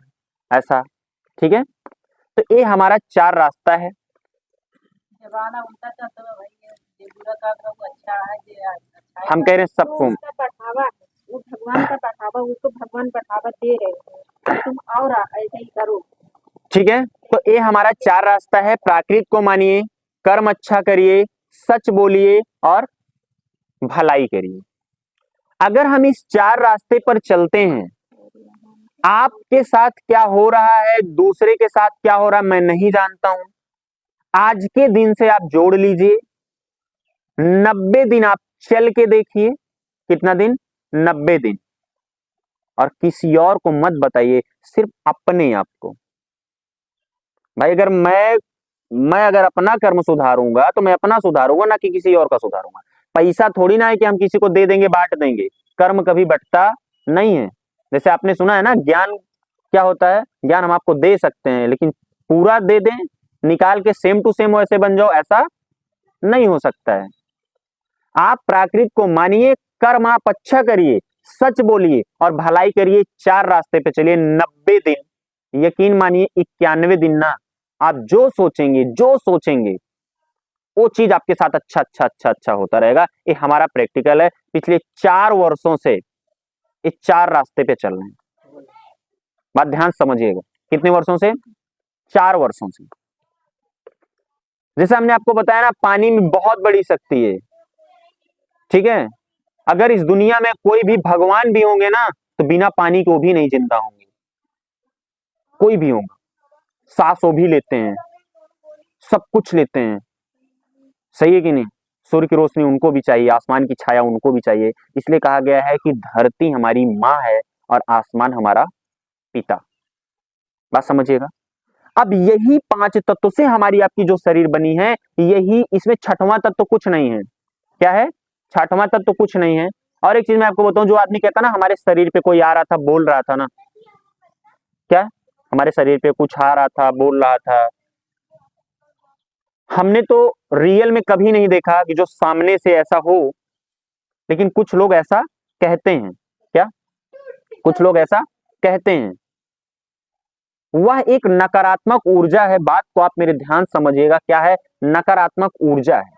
ऐसा। ठीक है, तो ये हमारा 4 रास्ता है। जमाना उल्टा चलता है भाई, ये बुरा काम करो वो अच्छा है, ये अच्छा है। हम कह रहे हैं वो सबको, उसका बढ़ावा है, वो भगवान का बढ़ावा, उसको भगवान बढ़ावा दे रहे हैं, तुम और ऐसे ही करो। ठीक है, तो ये हमारा 4 रास्ता है। प्राकृत को मानिए, कर्म अच्छा करिए, सच बोलिए और भलाई करिए। अगर हम इस 4 रास्ते पर चलते हैं, आपके साथ क्या हो रहा है, दूसरे के साथ क्या हो रहा है, मैं नहीं जानता हूं। आज के दिन से आप जोड़ लीजिए, 90 दिन आप चल के देखिए। कितना दिन, 90 दिन। और किसी और को मत बताइए, सिर्फ अपने आप को। भाई अगर मैं अगर अपना कर्म सुधारूंगा तो मैं अपना सुधारूंगा, ना कि किसी और का सुधारूंगा। पैसा थोड़ी ना है कि हम किसी को दे देंगे, बांट देंगे। कर्म कभी बंटता नहीं है। जैसे आपने सुना है ना, ज्ञान क्या होता है, ज्ञान हम आपको दे सकते हैं लेकिन पूरा दे दें, निकाल के सेम टू सेम वैसे बन जाओ, ऐसा नहीं हो सकता है। आप प्राकृत को मानिए, कर्म आप अच्छा करिए, सच बोलिए और भलाई करिए, 4 रास्ते पे चलिए 90 दिन, यकीन मानिए 91 दिन ना, आप जो सोचेंगे वो चीज आपके साथ अच्छा अच्छा अच्छा अच्छा होता रहेगा। ये हमारा प्रैक्टिकल है, पिछले 4 वर्षों से इस 4 रास्ते पे चल रहे हैं। बात ध्यान समझिएगा, कितने वर्षों से? 4 वर्षों से। जैसे हमने आपको बताया ना, पानी में बहुत बड़ी शक्ति है, ठीक है। अगर इस दुनिया में कोई भी भगवान भी होंगे ना, तो बिना पानी के वो भी नहीं जिंदा होंगे, कोई भी होगा। सांस वो भी लेते हैं, सब कुछ लेते हैं, सही है कि नहीं? सूर्य की रोशनी उनको भी चाहिए, आसमान की छाया उनको भी चाहिए। इसलिए कहा गया है कि धरती हमारी माँ है और आसमान हमारा पिता। बात समझिएगा। अब यही 5 तत्व से हमारी आपकी जो शरीर बनी है, यही, इसमें छठवां तत्व कुछ नहीं है। क्या है? छठवां तत्व कुछ नहीं है। और एक चीज मैं आपको बताऊं, जो आदमी कहता ना हमारे शरीर पे कोई आ रहा था, बोल रहा था ना, क्या हमारे शरीर पे कुछ आ रहा था, बोल रहा था, हमने तो रियल में कभी नहीं देखा कि जो सामने से ऐसा हो, लेकिन कुछ लोग ऐसा कहते हैं। क्या? कुछ लोग ऐसा कहते हैं। वह एक नकारात्मक ऊर्जा है। बात को आप मेरे ध्यान समझिएगा, क्या है? नकारात्मक ऊर्जा है,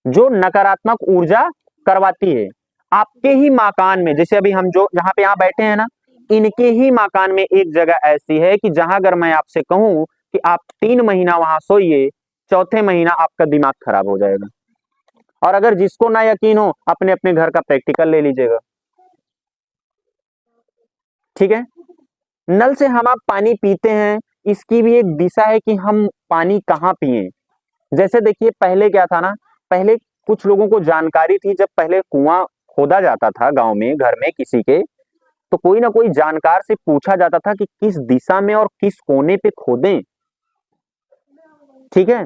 जो नकारात्मक ऊर्जा करवाती है आपके ही मकान में। जैसे अभी हम जो जहां पे यहाँ बैठे हैं ना, इनके ही मकान में एक जगह ऐसी है कि जहां अगर मैं आपसे कहूं कि आप 3 महीना वहां सोइए, चौथे महीना आपका दिमाग खराब हो जाएगा। और अगर जिसको ना यकीन हो, अपने अपने घर का प्रैक्टिकल ले लीजिएगा, ठीक है। नल से हम आप पानी पीते हैं, इसकी भी एक दिशा है कि हम पानी कहाँ पिए। जैसे देखिए, पहले क्या था ना, पहले कुछ लोगों को जानकारी थी, जब पहले कुआं खोदा जाता था गांव में, घर में किसी के, तो कोई ना कोई जानकार से पूछा जाता था कि किस दिशा में और किस कोने पे खोदें, ठीक है।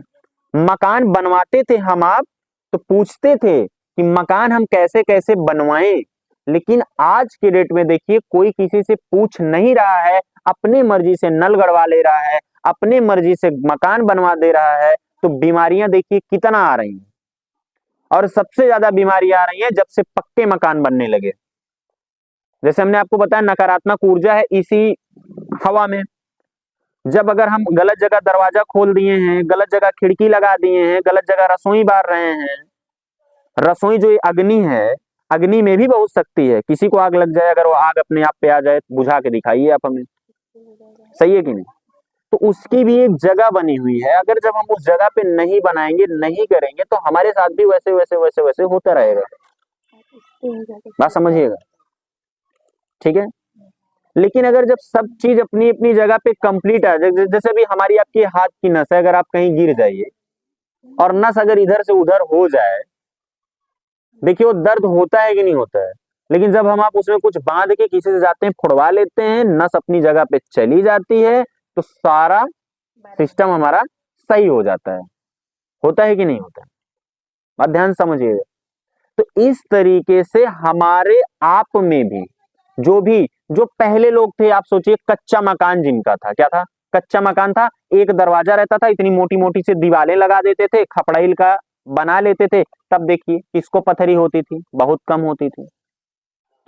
मकान बनवाते थे हम आप, तो पूछते थे कि मकान हम कैसे कैसे बनवाएं। लेकिन आज के डेट में देखिए, कोई किसी से पूछ नहीं रहा है, अपनी मर्जी से नल गड़वा ले रहा है, अपनी मर्जी से मकान बनवा दे रहा है। तो बीमारियां देखिए कितना आ रही हैं, और सबसे ज्यादा बीमारी आ रही है जब से पक्के मकान बनने लगे। जैसे हमने आपको बताया, नकारात्मक ऊर्जा है इसी हवा में। जब अगर हम गलत जगह दरवाजा खोल दिए हैं, गलत जगह खिड़की लगा दिए हैं, गलत जगह रसोई बार रहे हैं, रसोई जो अग्नि है, अग्नि में भी बहुत शक्ति है। किसी को आग लग जाए, अगर वो आग अपने आप पे आ जाए, बुझा के दिखाइए आप हमें, सही है कि नहीं? तो उसकी भी एक जगह बनी हुई है। अगर जब हम उस जगह पे नहीं बनाएंगे, नहीं करेंगे, तो हमारे साथ भी वैसे वैसे वैसे वैसे होता रहेगा। बात समझिएगा, ठीक है। लेकिन अगर जब सब चीज अपनी अपनी जगह पे कंप्लीट आ जाए, जैसे भी हमारी आपकी हाथ की नस है, अगर आप कहीं गिर जाइए और नस अगर इधर से उधर हो जाए, देखिए वो दर्द होता है कि नहीं होता है। लेकिन जब हम आप उसमें कुछ बांध के किसी से जाते हैं, फुड़वा लेते हैं, नस अपनी जगह पे चली जाती है, तो सारा सिस्टम हमारा सही हो जाता है। होता है कि नहीं होता है? बात ध्यान समझिएगा। तो इस तरीके से हमारे आप में भी जो पहले लोग थे, आप सोचिए, कच्चा मकान जिनका था, क्या था? कच्चा मकान था, एक दरवाजा रहता था, इतनी मोटी मोटी से दीवारें लगा देते थे, खपड़ाइल का बना लेते थे। तब देखिए किसको पथरी होती थी? बहुत कम होती थी,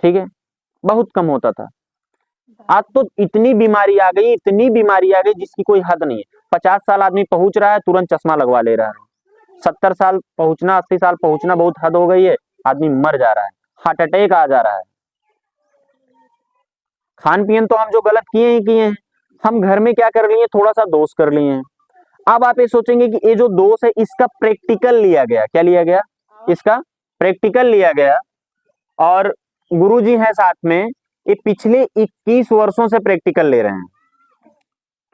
ठीक है, बहुत कम होता था। आज तो इतनी बीमारी आ गई, इतनी बीमारी आ गई जिसकी कोई हद नहीं है। 50 साल आदमी पहुंच रहा है, तुरंत चश्मा लगवा ले रहा है। 70 साल पहुंचना, 80 साल पहुंचना बहुत हद हो गई है, आदमी मर जा रहा है, हार्ट अटैक आ जा रहा है। खान पीन तो हम जो गलत किए ही किए हैं। हम घर में क्या कर लिए? थोड़ा सा दोष कर लिए हैं। अब आप ये सोचेंगे कि ये जो दोष है, इसका प्रैक्टिकल लिया गया। क्या लिया गया? इसका प्रैक्टिकल लिया गया। और गुरुजी हैं साथ में, ये पिछले 21 वर्षों से प्रैक्टिकल ले रहे हैं।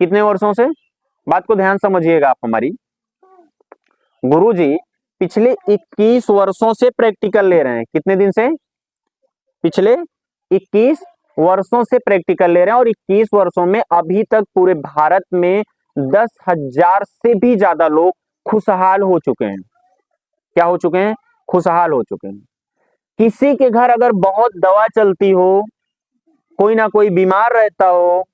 कितने वर्षों से? बात को ध्यान समझिएगा आप हमारी। गुरुजी पिछले 21 वर्षों से प्रैक्टिकल ले रहे हैं। कितने दिन से? पिछले 21 वर्षों से प्रैक्टिकल ले रहे हैं। और 21 वर्षों में अभी तक पूरे भारत में 10,000 से भी ज्यादा लोग खुशहाल हो चुके हैं। क्या हो चुके हैं? खुशहाल हो चुके हैं। किसी के घर अगर बहुत दवा चलती हो, कोई ना कोई बीमार रहता हो,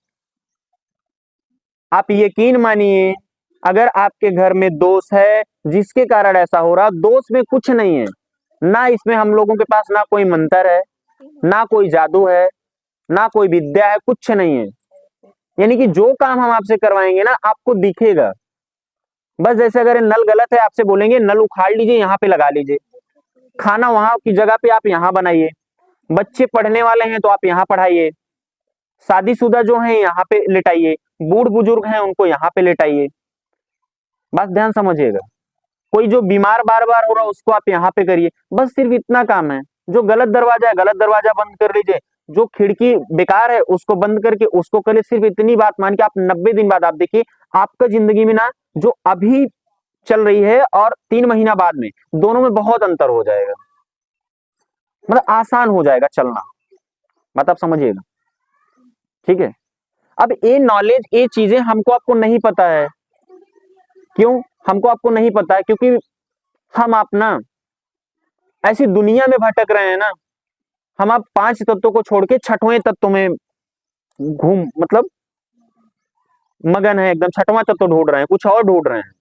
आप यकीन मानिए अगर आपके घर में दोष है जिसके कारण ऐसा हो रहा, दोष में कुछ नहीं है, ना इसमें हम लोगों के पास ना कोई मंत्र है, ना कोई जादू है, ना कोई विद्या है, कुछ नहीं है। यानी कि जो काम हम आपसे करवाएंगे ना आपको दिखेगा। बस जैसे अगर नल गलत है, आपसे बोलेंगे नल उखाड़ लीजिए, यहाँ पे लगा लीजिए, खाना वहां की जगह पे आप यहाँ बनाइए, बच्चे पढ़ने वाले हैं तो आप यहाँ पढ़ाइए, शादीशुदा जो हैं यहाँ पे लेटाइए, बूढ़ बुजुर्ग हैं उनको यहाँ पे लेटाइए। बस ध्यान समझिएगा। कोई जो बीमार बार बार हो रहा है उसको आप यहाँ पे करिए, बस सिर्फ इतना काम है। जो गलत दरवाजा है गलत दरवाजा बंद कर लीजिए, जो खिड़की बेकार है उसको बंद करके उसको कर लीजिए। सिर्फ इतनी बात मान के आप 90 दिन बाद आप देखिए आपका जिंदगी में ना जो अभी चल रही है और 3 महीना बाद में दोनों में बहुत अंतर हो जाएगा, मतलब आसान हो जाएगा चलना। बात आप समझिएगा, ठीक है। अब ये नॉलेज, ये चीजें हमको आपको नहीं पता है। क्यों हमको आपको नहीं पता है? क्योंकि हम आप ना ऐसी दुनिया में भटक रहे हैं ना, हम आप 5 तत्वों को छोड़ के छठवें तत्व में घूम मतलब मगन है, एकदम छठवां तत्व ढूंढ रहे हैं, कुछ और ढूंढ रहे हैं।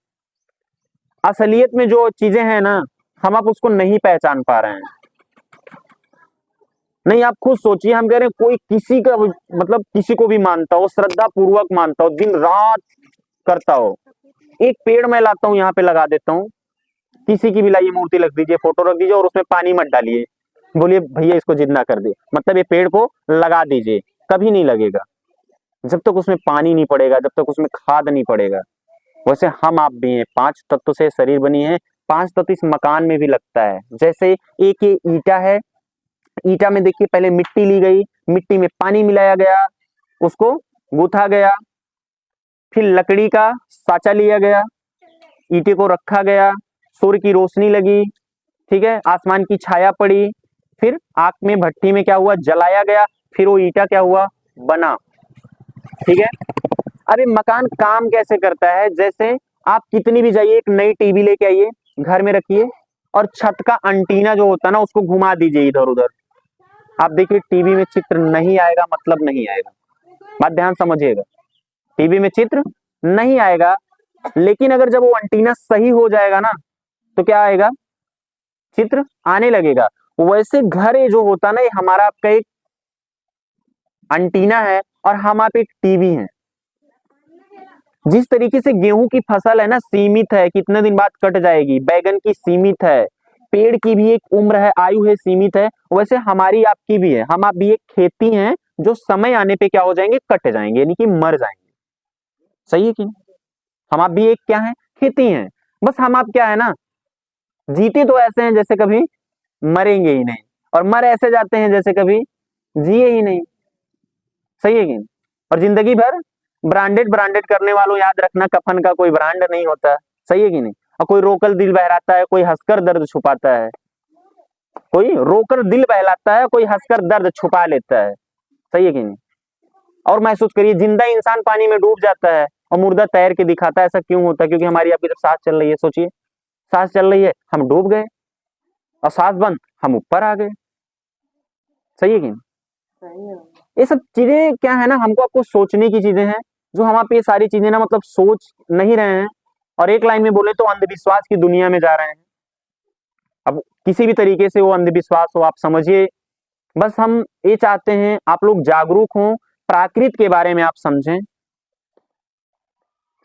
असलियत में जो चीजें हैं ना हम आप उसको नहीं पहचान पा रहे हैं। नहीं, आप खुद सोचिए, हम कह रहे हैं कोई किसी का मतलब किसी को भी मानता हो, श्रद्धा पूर्वक मानता हो, दिन रात करता हो, एक पेड़ मैं लाता हूं यहाँ पे लगा देता हूँ, किसी की भी लाइए मूर्ति रख दीजिए, फोटो रख दीजिए और उसमें पानी मत डालिए, बोलिए भैया इसको जिद ना कर दे, मतलब ये पेड़ को लगा दीजिए, कभी नहीं लगेगा जब तक उसमें पानी नहीं पड़ेगा, जब तक उसमें खाद नहीं पड़ेगा। वैसे हम आप भी हैं, 5 तत्व से शरीर बनी है, 5 तत्व इस मकान में भी लगता है। जैसे एक ये ईटा है, ईटा में देखिए पहले मिट्टी ली गई, मिट्टी में पानी मिलाया गया, उसको गूथा गया, फिर लकड़ी का साचा लिया गया, ईटे को रखा गया, सूर्य की रोशनी लगी, ठीक है, आसमान की छाया पड़ी, फिर आग में भट्टी में क्या हुआ, जलाया गया, फिर वो ईटा क्या हुआ, बना, ठीक है। अरे मकान काम कैसे करता है, जैसे आप कितनी भी जाइए, एक नई टीवी लेके आइए, घर में रखिए और छत का अंटीना जो होता है ना उसको घुमा दीजिए इधर उधर, आप देखिए टीवी में चित्र नहीं आएगा, मतलब नहीं आएगा। बात ध्यान समझिएगा, टीवी में चित्र नहीं आएगा, लेकिन अगर जब वो अंटीना सही हो जाएगा ना तो क्या आएगा, चित्र आने लगेगा। वैसे घर ये जो होता ना, ये हमारा आपका एक अंटीना है और हम आप एक टीवी हैं। जिस तरीके से गेहूं की फसल है ना सीमित है, कितने दिन बाद कट जाएगी, बैगन की सीमित है, पेड़ की भी एक उम्र है, आयु है, सीमित है, वैसे हमारी आपकी भी है। हम आप भी एक खेती हैं जो समय आने पे क्या हो जाएंगे, कट जाएंगे, यानी कि मर जाएंगे। सही है कि नहीं? हम आप भी एक क्या है, खेती हैं। बस हम आप क्या है ना, जीते तो ऐसे हैं जैसे कभी मरेंगे ही नहीं, और मर ऐसे जाते हैं जैसे कभी जिए ही नहीं। सही है कि नहीं? और जिंदगी भर ब्रांडेड ब्रांडेड करने वालों, याद रखना कफन का कोई ब्रांड नहीं होता। सही है कि नहीं? और कोई रोकर दिल बहलाता है, कोई हंसकर दर्द छुपाता है, कोई रोकर दिल बहलाता है, कोई हंसकर दर्द छुपा लेता है। सही है कि नहीं? और महसूस करिए, जिंदा इंसान पानी में डूब जाता है और मुर्दा तैर के दिखाता है। ऐसा क्यों होता है? क्योंकि हमारी आपकी जब सांस चल रही है, सोचिए सांस चल रही है, हम डूब गए, और सांस बंद, हम ऊपर आ गए। सही है कि नहीं? ये सब चीजें क्या है ना, हमको आपको सोचने की चीजें हैं, जो हम आप ये सारी चीजें ना मतलब सोच नहीं रहे हैं, और एक लाइन में बोले तो अंधविश्वास की दुनिया में जा रहे हैं। अब किसी भी तरीके से वो अंधविश्वास हो, आप समझिए, बस हम ये चाहते हैं आप लोग जागरूक हों, प्राकृत के बारे में आप समझें।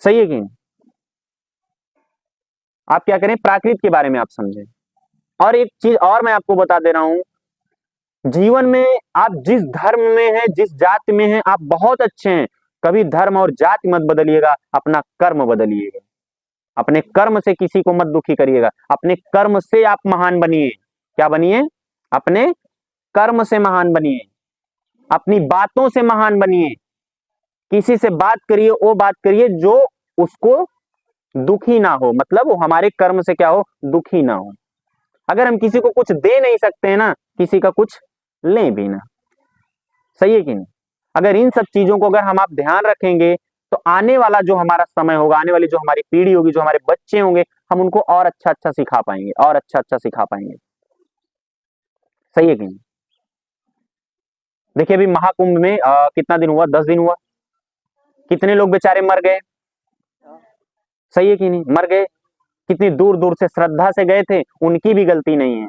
सही है कि नहीं? आप क्या करें, प्राकृत के बारे में आप समझें। और एक चीज और मैं आपको बता दे रहा हूं, जीवन में आप जिस धर्म में हैं, जिस जाति में हैं, आप बहुत अच्छे हैं, कभी धर्म और जाति मत बदलिएगा, अपना कर्म बदलिएगा। अपने कर्म से किसी को मत दुखी करिएगा, अपने कर्म से आप महान बनिए। क्या बनिए? अपने कर्म से महान बनिए, अपनी बातों से महान बनिए। किसी से बात करिए, वो बात करिए जो उसको दुखी ना हो, मतलब वो हमारे कर्म से क्या हो, दुखी ना हो। अगर हम किसी को कुछ दे नहीं सकते हैं ना, किसी का कुछ लें भी ना। सही है कि नहीं? अगर इन सब चीजों को अगर हम आप ध्यान रखेंगे तो आने वाला जो हमारा समय होगा, आने वाली जो हमारी पीढ़ी होगी, जो हमारे बच्चे होंगे, हम उनको और अच्छा अच्छा सिखा पाएंगे, और अच्छा अच्छा सिखा पाएंगे। सही है कि नहीं? देखिए अभी महाकुंभ में कितना दिन हुआ, 10 दिन हुआ, कितने लोग बेचारे मर गए। सही है कि नहीं? मर गए। कितनी दूर दूर से श्रद्धा से गए थे, उनकी भी गलती नहीं है,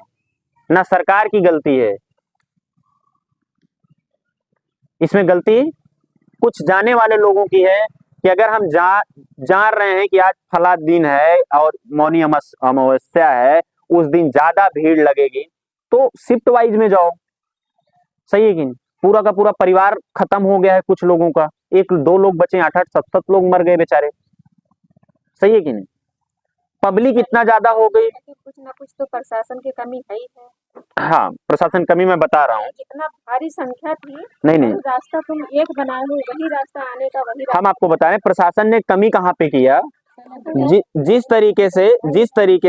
ना सरकार की गलती है, इसमें गलती कुछ जाने वाले लोगों की है कि अगर हम जान रहे हैं कि आज फला दिन है और मौनी अमावस्या है, उस दिन ज्यादा भीड़ लगेगी, तो शिफ्ट वाइज में जाओ। सही है कि नहीं? पूरा का पूरा परिवार खत्म हो गया है कुछ लोगों का, एक दो लोग बचे, 8-8 7-7 लोग मर गए बेचारे। सही है कि नहीं? पब्लिक इतना ज्यादा हो गई। कुछ ना कुछ तो प्रशासन की कमी है ही है। हाँ, प्रशासन कमी मैं बता रहा हूँ। इतना भारी संख्या थी, नहीं रास्ता तुम एक बना लो, वही रास्ता आने का वही हम आपको बताएं प्रशासन ने कमी कहाँ पे किया। जिस तरीके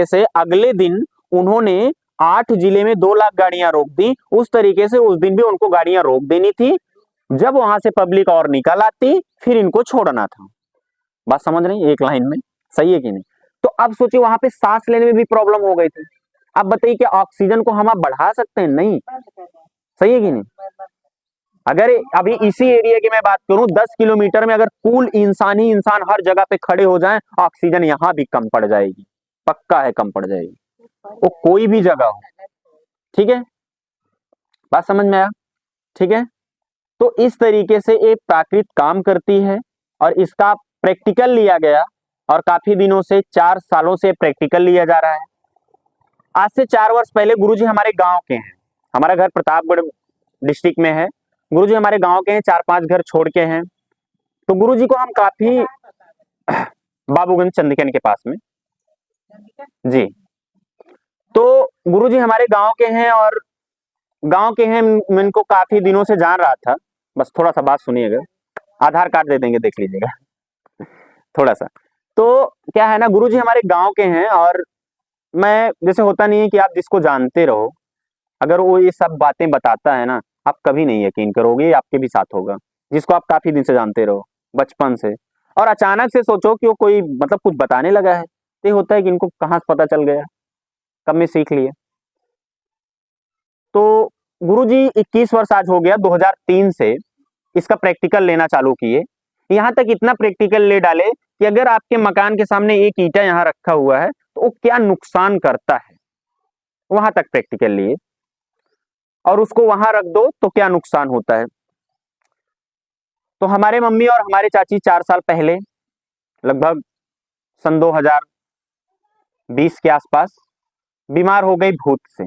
से अगले दिन उन्होंने 8 जिले में 2 लाख गाड़ियां रोक दी, उस तरीके से उस दिन भी उनको गाड़ियां रोक देनी थी। जब वहां से पब्लिक और निकल आती, फिर इनको छोड़ना था। बात समझ रहे हैं? एक लाइन में। सही है कि नहीं? तो अब सोचिए वहां पे सांस लेने में भी प्रॉब्लम हो गई थी। अब बताइए कि ऑक्सीजन को हम आप बढ़ा सकते हैं? नहीं। सही है कि नहीं? अगर अभी इसी एरिया की मैं बात करूं, 10 किलोमीटर में अगर कुल इंसान ही इंसान हर जगह पे खड़े हो जाएं, ऑक्सीजन यहां भी कम पड़ जाएगी, पक्का है कम पड़ जाएगी, वो कोई भी जगह हो। ठीक है, बात समझ में आया? ठीक है, तो इस तरीके से एक प्राकृत काम करती है और इसका प्रैक्टिकल लिया गया, और काफी दिनों से 4 सालों से प्रैक्टिकल लिया जा रहा है। आज से 4 वर्ष पहले गुरुजी हमारे गांव के हैं, हमारा घर प्रतापगढ़ डिस्ट्रिक्ट में है, गुरुजी हमारे गांव के हैं, 4-5 घर छोड़ के हैं। तो गुरुजी को हम काफी बाबूगंज चंदिकन के पास में जी। तो गुरुजी हमारे गांव के हैं, और गांव के हैं, मैं इनको काफी दिनों से जान रहा था। बस थोड़ा सा बात सुनिएगा, आधार कार्ड दे देंगे, देख लीजिएगा थोड़ा सा। तो क्या है ना, गुरुजी हमारे गांव के हैं, और मैं, जैसे होता नहीं है कि आप जिसको जानते रहो, अगर वो ये सब बातें बताता है ना, आप कभी नहीं यकीन करोगे, ये आपके भी साथ होगा। जिसको आप काफी दिन से जानते रहो, बचपन से, और अचानक से सोचो कि वो कोई मतलब कुछ बताने लगा है, तो ये होता है कि इनको कहाँ से पता चल गया, कब में सीख लिए। तो गुरुजी 21 वर्ष आज हो गया, 2003 से इसका प्रैक्टिकल लेना चालू किए। यहाँ तक इतना प्रैक्टिकल ले डाले कि अगर आपके मकान के सामने एक ईंटा यहाँ रखा हुआ है तो वो क्या नुकसान करता है, वहां तक प्रैक्टिकल लिए, और उसको वहां रख दो तो क्या नुकसान होता है। तो हमारे मम्मी और हमारे चाची 4 साल पहले, लगभग सन 2020 के आसपास, बीमार हो गई भूत से।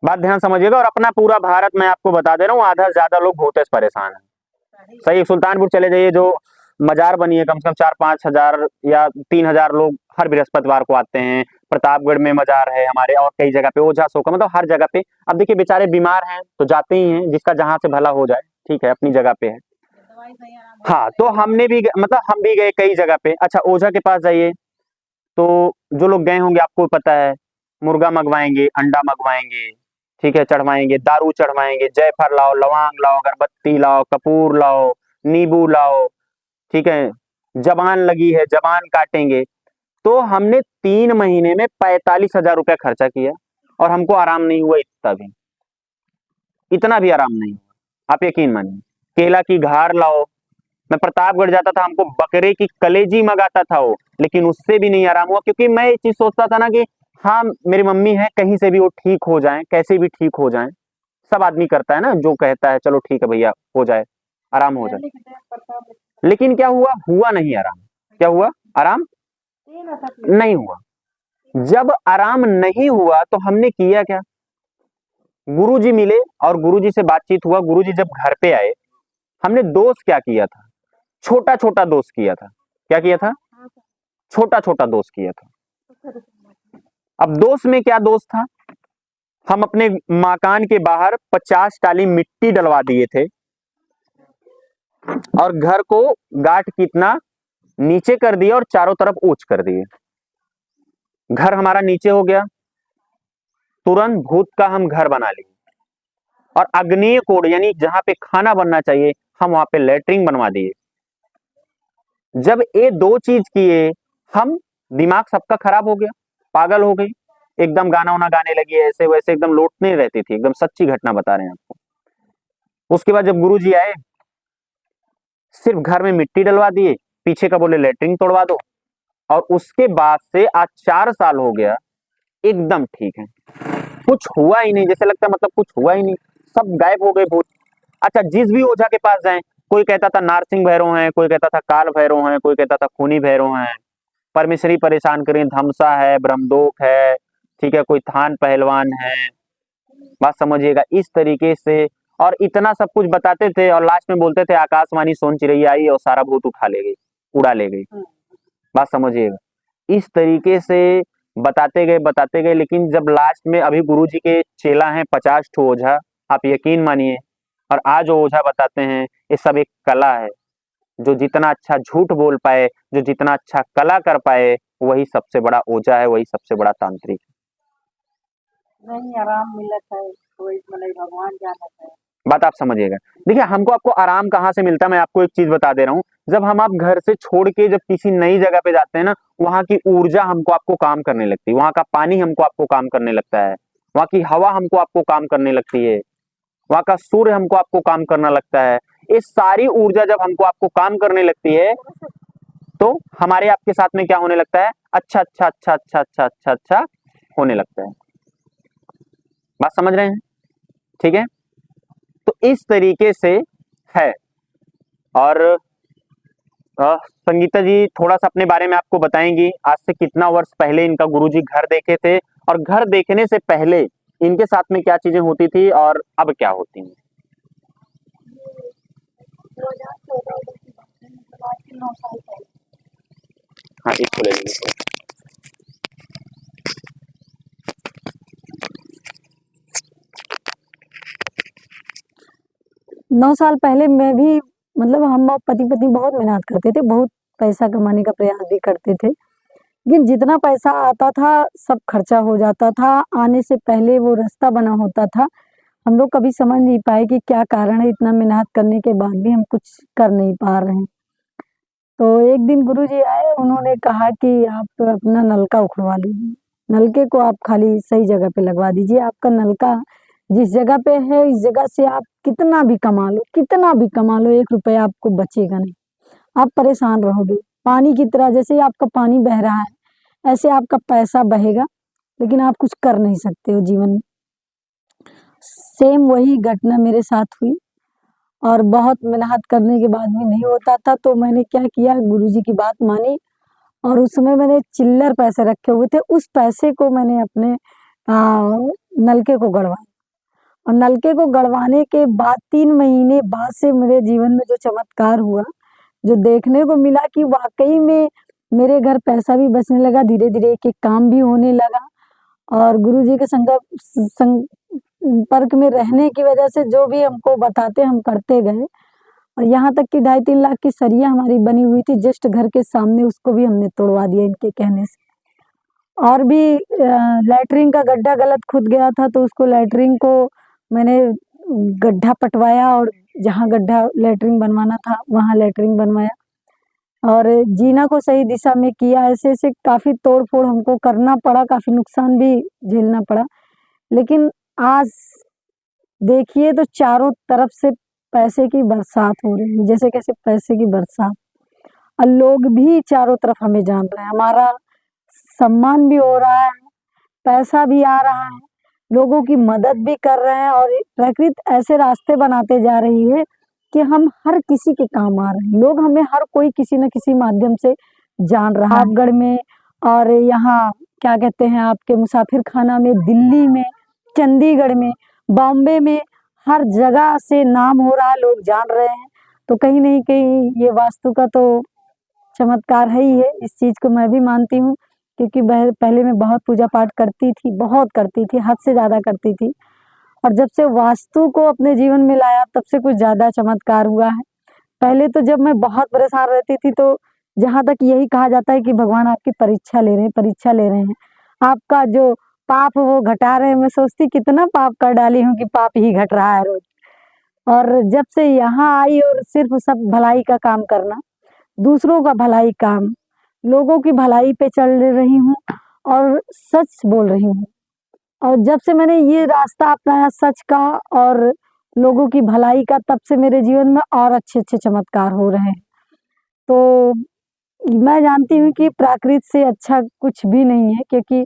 बात ध्यान समझिएगा, और अपना पूरा भारत मैं आपको बता दे रहा हूँ, आधा से ज्यादा लोग भूत से परेशान है। सही, सुल्तानपुर चले जाइए, जो मजार बनी है, कम से कम 4-5 हजार या 3,000 लोग हर बृहस्पतिवार को आते हैं। प्रतापगढ़ में मजार है हमारे, और कई जगह पे ओझा सोखा, मतलब हर जगह पे। अब देखिए बेचारे बीमार हैं तो जाते ही हैं, जिसका जहां से भला हो जाए, ठीक है, अपनी जगह पे है। हाँ, तो हमने भी मतलब हम भी गए कई जगह पे। अच्छा, ओझा के पास जाइए तो जो लोग गए होंगे आपको पता है, मुर्गा मंगवाएंगे, अंडा मंगवाएंगे, ठीक है, चढ़वाएंगे, दारू चढ़वाएंगे, जयफल लाओ, लौंग लाओ, अगरबत्ती लाओ, कपूर लाओ, नींबू लाओ, ठीक है, जबान लगी है, जबान काटेंगे। तो हमने 3 महीने में 45,000 रुपया खर्चा किया, और हमको आराम नहीं हुआ, इतना भी आराम नहीं हुआ, आप यकीन मानिए। केला की घार लाओ, मैं प्रतापगढ़ जाता था, हमको बकरे की कलेजी मंगाता था वो, लेकिन उससे भी नहीं आराम हुआ, क्योंकि मैं ये चीज सोचता था ना कि हाँ मेरी मम्मी है, कहीं से भी वो ठीक हो जाए, कैसे भी ठीक हो जाए। सब आदमी करता है ना, जो कहता है चलो ठीक है भैया हो जाए, आराम हो जाए। लेकिन क्या हुआ? हुआ नहीं आराम। क्या हुआ? आराम नहीं हुआ। जब आराम नहीं हुआ तो हमने किया क्या? गुरुजी मिले और गुरुजी से बातचीत हुआ। गुरुजी जब घर पे आए, हमने दोष क्या किया था? छोटा छोटा दोष किया था। क्या किया था? छोटा छोटा दोष किया था। अब दोष में क्या दोष था? हम अपने मकान के बाहर 50 टाली मिट्टी डलवा दिए थे, और घर को गांठ कितना नीचे कर दिया और चारों तरफ ऊंच कर दिए। घर हमारा नीचे हो गया, तुरंत भूत का हम घर बना लिए, और अग्नेय कोड यानी जहां पे खाना बनना चाहिए, हम वहां पे लेटरिन बनवा दिए। जब ये दो चीज किए, हम दिमाग सबका खराब हो गया, पागल हो गई, एकदम गाना वाना गाने लगी, ऐसे वैसे एकदम लौटने रहती थी, एकदम सच्ची घटना बता रहे हैं आपको। उसके बाद जब गुरुजी आए, सिर्फ घर में मिट्टी डलवा दिए, पीछे का बोले लेटरिन तोड़वा दो, और उसके बाद से आज 4 साल हो गया, एकदम ठीक है, कुछ हुआ ही नहीं, जैसे लगता मतलब कुछ हुआ ही नहीं, सब गायब हो गए भूत। अच्छा, जिस भी ओझा के पास जाएं, कोई कहता था नारसिंह भैरव हैं, कोई कहता था काल भैरव हैं, कोई कहता था खूनी भैरव हैं, परमेश्वरी परेशान करें, धमसा है, ब्रह्मदोख है, ठीक है, कोई थान पहलवान है, बात समझिएगा इस तरीके से। और इतना सब कुछ बताते थे और लास्ट में बोलते थे आकाशवाणी सोन चिड़ैया आई और सारा भूत उठा ले गई, उड़ा ले गई, बात समझिएगा। इस तरीके से बताते गए, लेकिन जब लास्ट में अभी गुरुजी के चेला हैं 50 ठो ओझा, आप यकीन मानिए, और आज वो ओझा बताते हैं ये सब एक कला है, जो जितना अच्छा झूठ बोल पाए, जो जितना अच्छा कला कर पाए, वही सबसे बड़ा ओझा है, वही सबसे बड़ा तांत्रिक है। नहीं आराम मिलत है, कोई मतलब भगवान जानत है। बात आप समझिएगा। देखिए, हमको आपको आराम कहाँ से मिलता है, मैं आपको एक चीज बता दे रहा हूँ। जब हम आप घर से छोड़ के जब किसी नई जगह पे जाते हैं ना, वहां की ऊर्जा हमको आपको काम करने लगती है, वहां का पानी हमको आपको काम करने लगता है, वहां की हवा हमको आपको काम करने लगती है, वहां का सूर्य हमको आपको काम करना लगता है। ये सारी ऊर्जा जब हमको आपको काम करने लगती है, तो हमारे आपके साथ में क्या होने लगता है, अच्छा अच्छा अच्छा अच्छा अच्छा अच्छा अच्छा होने लगता है। बात समझ रहे हैं? ठीक है, तो इस तरीके से है। और संगीता जी थोड़ा सा अपने बारे में आपको बताएंगी, आज से कितना वर्ष पहले इनका गुरुजी घर देखे थे, और घर देखने से पहले इनके साथ में क्या चीजें होती थी और अब क्या होती हैं? 2014 की बात है, मतलब आज से 9 साल पहले। हाँ, इसको ले लीजिए। 9 साल पहले मैं भी मतलब हम पति-पत्नी बहुत मेहनत करते थे, बहुत पैसा कमाने का प्रयास भी करते थे। लेकिन जितना पैसा आता था सब खर्चा हो जाता था, आने से पहले वो रास्ता बना होता था। हम लोग कभी समझ नहीं पाए कि क्या कारण है, इतना मेहनत करने के बाद भी हम कुछ कर नहीं पा रहे हैं। तो एक दिन गुरुजी आए, उन्होंने कहा कि आप अपना नलका उखड़वा लीजिए, नलके को आप खाली सही जगह पे लगवा दीजिए। आपका नलका जिस जगह पे है, इस जगह से आप कितना भी कमा लो, कितना भी कमा लो, 1 रुपया आपको बचेगा नहीं। आप परेशान रहोगे। पानी की तरह जैसे ही आपका पानी बह रहा है, ऐसे आपका पैसा बहेगा, लेकिन आप कुछ कर नहीं सकते हो जीवन में। सेम वही घटना मेरे साथ हुई और बहुत मेहनत करने के बाद भी नहीं होता था, तो मैंने क्या किया, गुरुजी की बात मानी और उस समय मैंने चिल्लर पैसे रखे हुए थे, उस पैसे को मैंने अपने नलके को गड़वाया। और नलके को गड़वाने के बाद 3 महीने बाद से मेरे जीवन में जो चमत्कार हुआ, जो देखने को मिला कि वाक़ई में मेरे घर पैसा भी बचने लगा, धीरे-धीरे एक-एक काम भी होने लगा और गुरुजी के संपर्क में रहने की वजह से जो भी हमको बताते हम करते गए और यहाँ तक कि 2.5-3 लाख की सरिया हमारी बनी हुई थी जस्ट घर के सामने, उसको भी हमने तोड़वा दिया इनके कहने से। और भी लैट्रिन का गड्ढा गलत खुद गया था, तो उसको लैट्रिन को मैंने गड्ढा पटवाया और जहाँ गड्ढा लैट्रिन बनवाना था, वहाँ लैट्रिन बनवाया और जीना को सही दिशा में किया। ऐसे-ऐसे काफ़ी तोड़-फोड़ हमको करना पड़ा, काफ़ी नुकसान भी झेलना पड़ा। लेकिन आज देखिए तो चारों तरफ से पैसे की बरसात हो रही है, जैसे कैसे पैसे की बरसात और लोग भी चारों तरफ हमें जान रहे हैं, हमारा सम्मान भी हो रहा है, पैसा भी आ रहा है, लोगों की मदद भी कर रहे हैं और प्रकृति ऐसे रास्ते बनाते जा रही है कि हम हर किसी के काम आ रहे हैं। लोग हमें हर कोई किसी न किसी माध्यम से जान रहा है। प्रतापगढ़ में और यहाँ क्या कहते हैं आपके मुसाफिर खाना में, दिल्ली में, चंडीगढ़ में, बॉम्बे में, हर जगह से नाम हो रहा है, लोग जान रहे हैं। तो कहीं नहीं कहीं ये वास्तु का तो चमत्कार है ही है, इस चीज़ को मैं भी मानती हूँ क्योंकि पहले मैं बहुत पूजा-पाठ करती थी, बहुत करती थी, हद से ज़्यादा करती थी और जब से वास्तु को अपने जीवन में लाया तब से कुछ ज़्यादा चमत्कार हुआ है। पहले तो जब मैं बहुत परेशान रहती थी तो जहाँ तक यही कहा जाता है कि भगवान आपकी परीक्षा ले रहे हैं, परीक्षा ले रहे हैं। आपका जो पाप वो घटा रहे हैं, मैं सोचती कितना पाप कर डाली हूँ कि पाप ही घट रहा है रोज़। और जब से यहाँ आई और सिर्फ सब भलाई का काम करना, दूसरों का भलाई काम, लोगों की भलाई पे चल रही हूँ और सच बोल रही हूँ। और जब से मैंने ये रास्ता अपनाया सच का और लोगों की भलाई का, तब से मेरे जीवन में और अच्छे-अच्छे चमत्कार हो रहे हैं। तो मैं जानती हूँ कि प्राकृत से अच्छा कुछ भी नहीं है, क्योंकि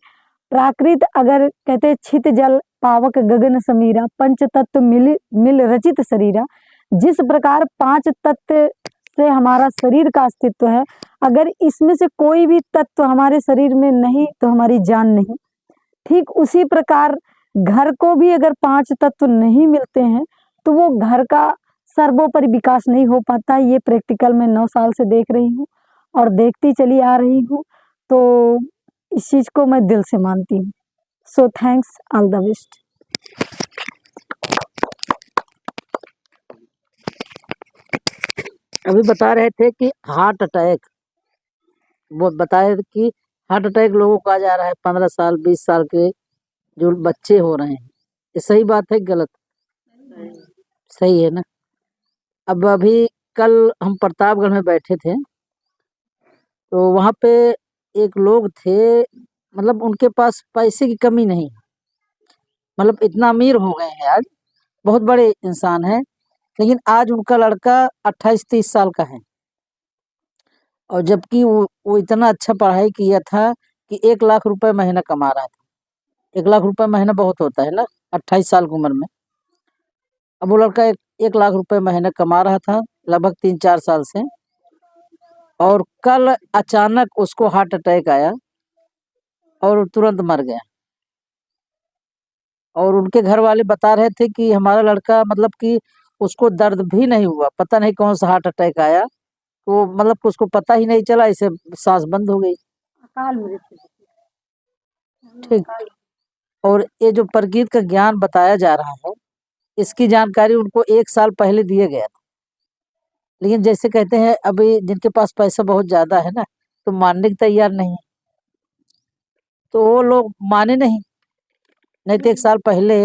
प्राकृत अगर कहते हैं छित जल पावक गगन समीरा पंच तत्व मिल रचित शरीरा, जिस प्रकार 5 तत्व से हमारा शरीर का अस्तित्व है, अगर इसमें से कोई भी तत्व हमारे शरीर में नहीं तो हमारी जान नहीं। ठीक उसी प्रकार घर को भी अगर 5 तत्व नहीं मिलते हैं तो वो घर का सर्वोपरि विकास नहीं हो पाता। ये प्रैक्टिकल मैं 9 साल से देख रही हूँ और देखती चली आ रही हूँ, तो इस चीज़ को मैं दिल से मानती हूँ। So thanks, all the best. अभी बता रहे थे कि हार्ट अटैक, वो बताए कि हार्ट अटैक लोगों को आ जा रहा है, 15 साल 20 साल के जो बच्चे हो रहे हैं। ये सही बात है कि गलत? सही है ना। अब अभी कल हम प्रतापगढ़ में बैठे थे, तो वहाँ पे एक लोग थे, मतलब उनके पास पैसे की कमी नहीं, मतलब इतना अमीर हो गए हैं आज, बहुत बड़े इंसान हैं, लेकिन आज उनका लड़का 28-30 साल का है, और जबकि वो इतना अच्छा पढ़ाई किया था कि 1 लाख रुपए महीना कमा रहा था। 1 लाख रुपए महीना बहुत होता है ना 28 साल की उम्र में। अब वो लड़का 1 लाख रुपए महीना कमा रहा था लगभग 3-4 साल से, और कल अचानक उसको हार्ट अटैक आया और तुरंत मर गया। और उनके घर वाले बता रहे थे कि हमारा लड़का, मतलब कि उसको दर्द भी नहीं हुआ, पता नहीं कौन सा हार्ट अटैक आया, तो मतलब कि उसको पता ही नहीं चला, इसे सांस बंद हो गई। अकाल मृत्यु। ठीक। और ये जो प्रकृति का ज्ञान बताया जा रहा है, इसकी जानकारी उनको 1 साल पहले दिया गया था, लेकिन जैसे कहते हैं अभी जिनके पास पैसा बहुत ज्यादा है ना, तो मानने के तैयार नहीं है, तो वो लोग माने नहीं तो 1 साल पहले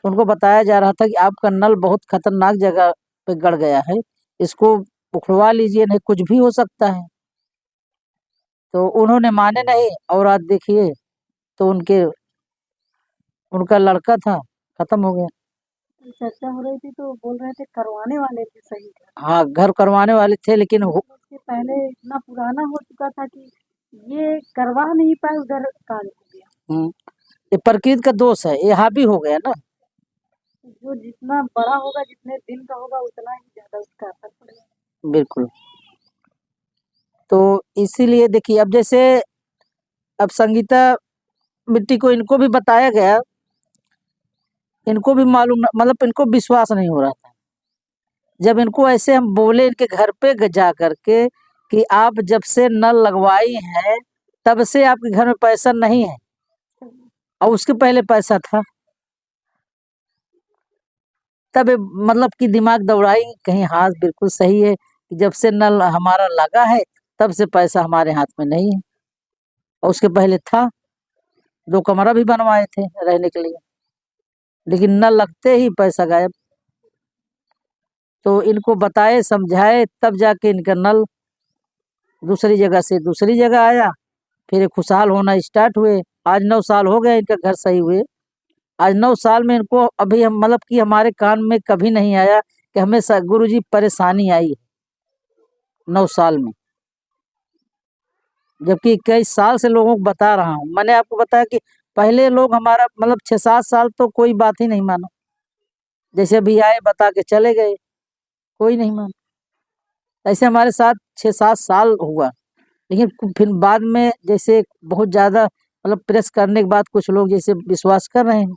उनको बताया जा रहा था कि आपका नल बहुत खतरनाक जगह पे गड़ गया है, इसको उखड़वा लीजिए, नहीं कुछ भी हो सकता है। तो उन्होंने माने नहीं, और आज देखिए तो उनका लड़का था, खत्म हो गया। चर्चा हो रही थी तो बोल रहे थे करवाने वाले थे सही घर। हाँ, घर करवाने वाले थे, लेकिन उसके पहले इतना पुराना हो चुका था कि ये करवा नहीं पाए, उधर काल हो गया। ये प्रकृति का दोष है, ये हावी हो गया ना। जो जितना बड़ा होगा, जितने दिन का होगा, उतना ही ज्यादा उसका असर पड़ेगा। बिल्कुल। तो इसीलिए देखिए, अब जैसे अब संगीता मिट्टी को इनको भी बताया गया, इनको भी मालूम, मतलब इनको विश्वास नहीं हो रहा था। जब इनको ऐसे हम बोले इनके घर पे जा करके कि आप जब से नल लगवाई हैं तब से आपके घर में पैसा नहीं है, और उसके पहले पैसा था, तब मतलब कि दिमाग दौड़ाई कहीं, हाँ बिल्कुल सही है कि जब से नल हमारा लगा है तब से पैसा हमारे हाथ में नहीं है, और उसके पहले था, 2 कमरा भी बनवाए थे रहने के लिए, लेकिन नल लगते ही पैसा गायब। तो इनको बताए समझाए तब जाके इनका नल दूसरी जगह से दूसरी जगह आया, फिर ये खुशहाल होना स्टार्ट हुए। आज 9 साल हो गए इनका घर सही हुए। आज 9 साल में इनको अभी हम, मतलब कि हमारे कान में कभी नहीं आया कि हमें गुरुजी परेशानी आई है 9 साल में, जबकि कई साल से लोगों को बता रहा हूँ। मैंने आपको बताया कि पहले लोग हमारा, मतलब 6-7 साल तो कोई बात ही नहीं माना, जैसे अभी आए बता के चले गए, कोई नहीं माना। ऐसे हमारे साथ 6-7 साल हुआ, लेकिन फिर बाद में जैसे बहुत ज्यादा, मतलब प्रेस करने के बाद कुछ लोग जैसे विश्वास कर रहे हैं,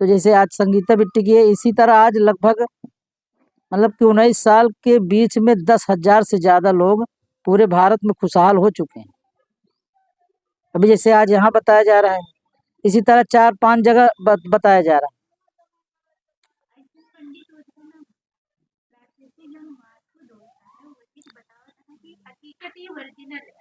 तो जैसे आज संगीता बिट्टी की है, इसी तरह आज लगभग, मतलब कि 19 साल के बीच में 10,000 से ज्यादा लोग पूरे भारत में खुशहाल हो चुके हैं। अभी जैसे आज यहाँ बताया जा रहा है, इसी तरह 4-5 जगह बताया जा रहा है। हकीकत ही ओरिजिनल है।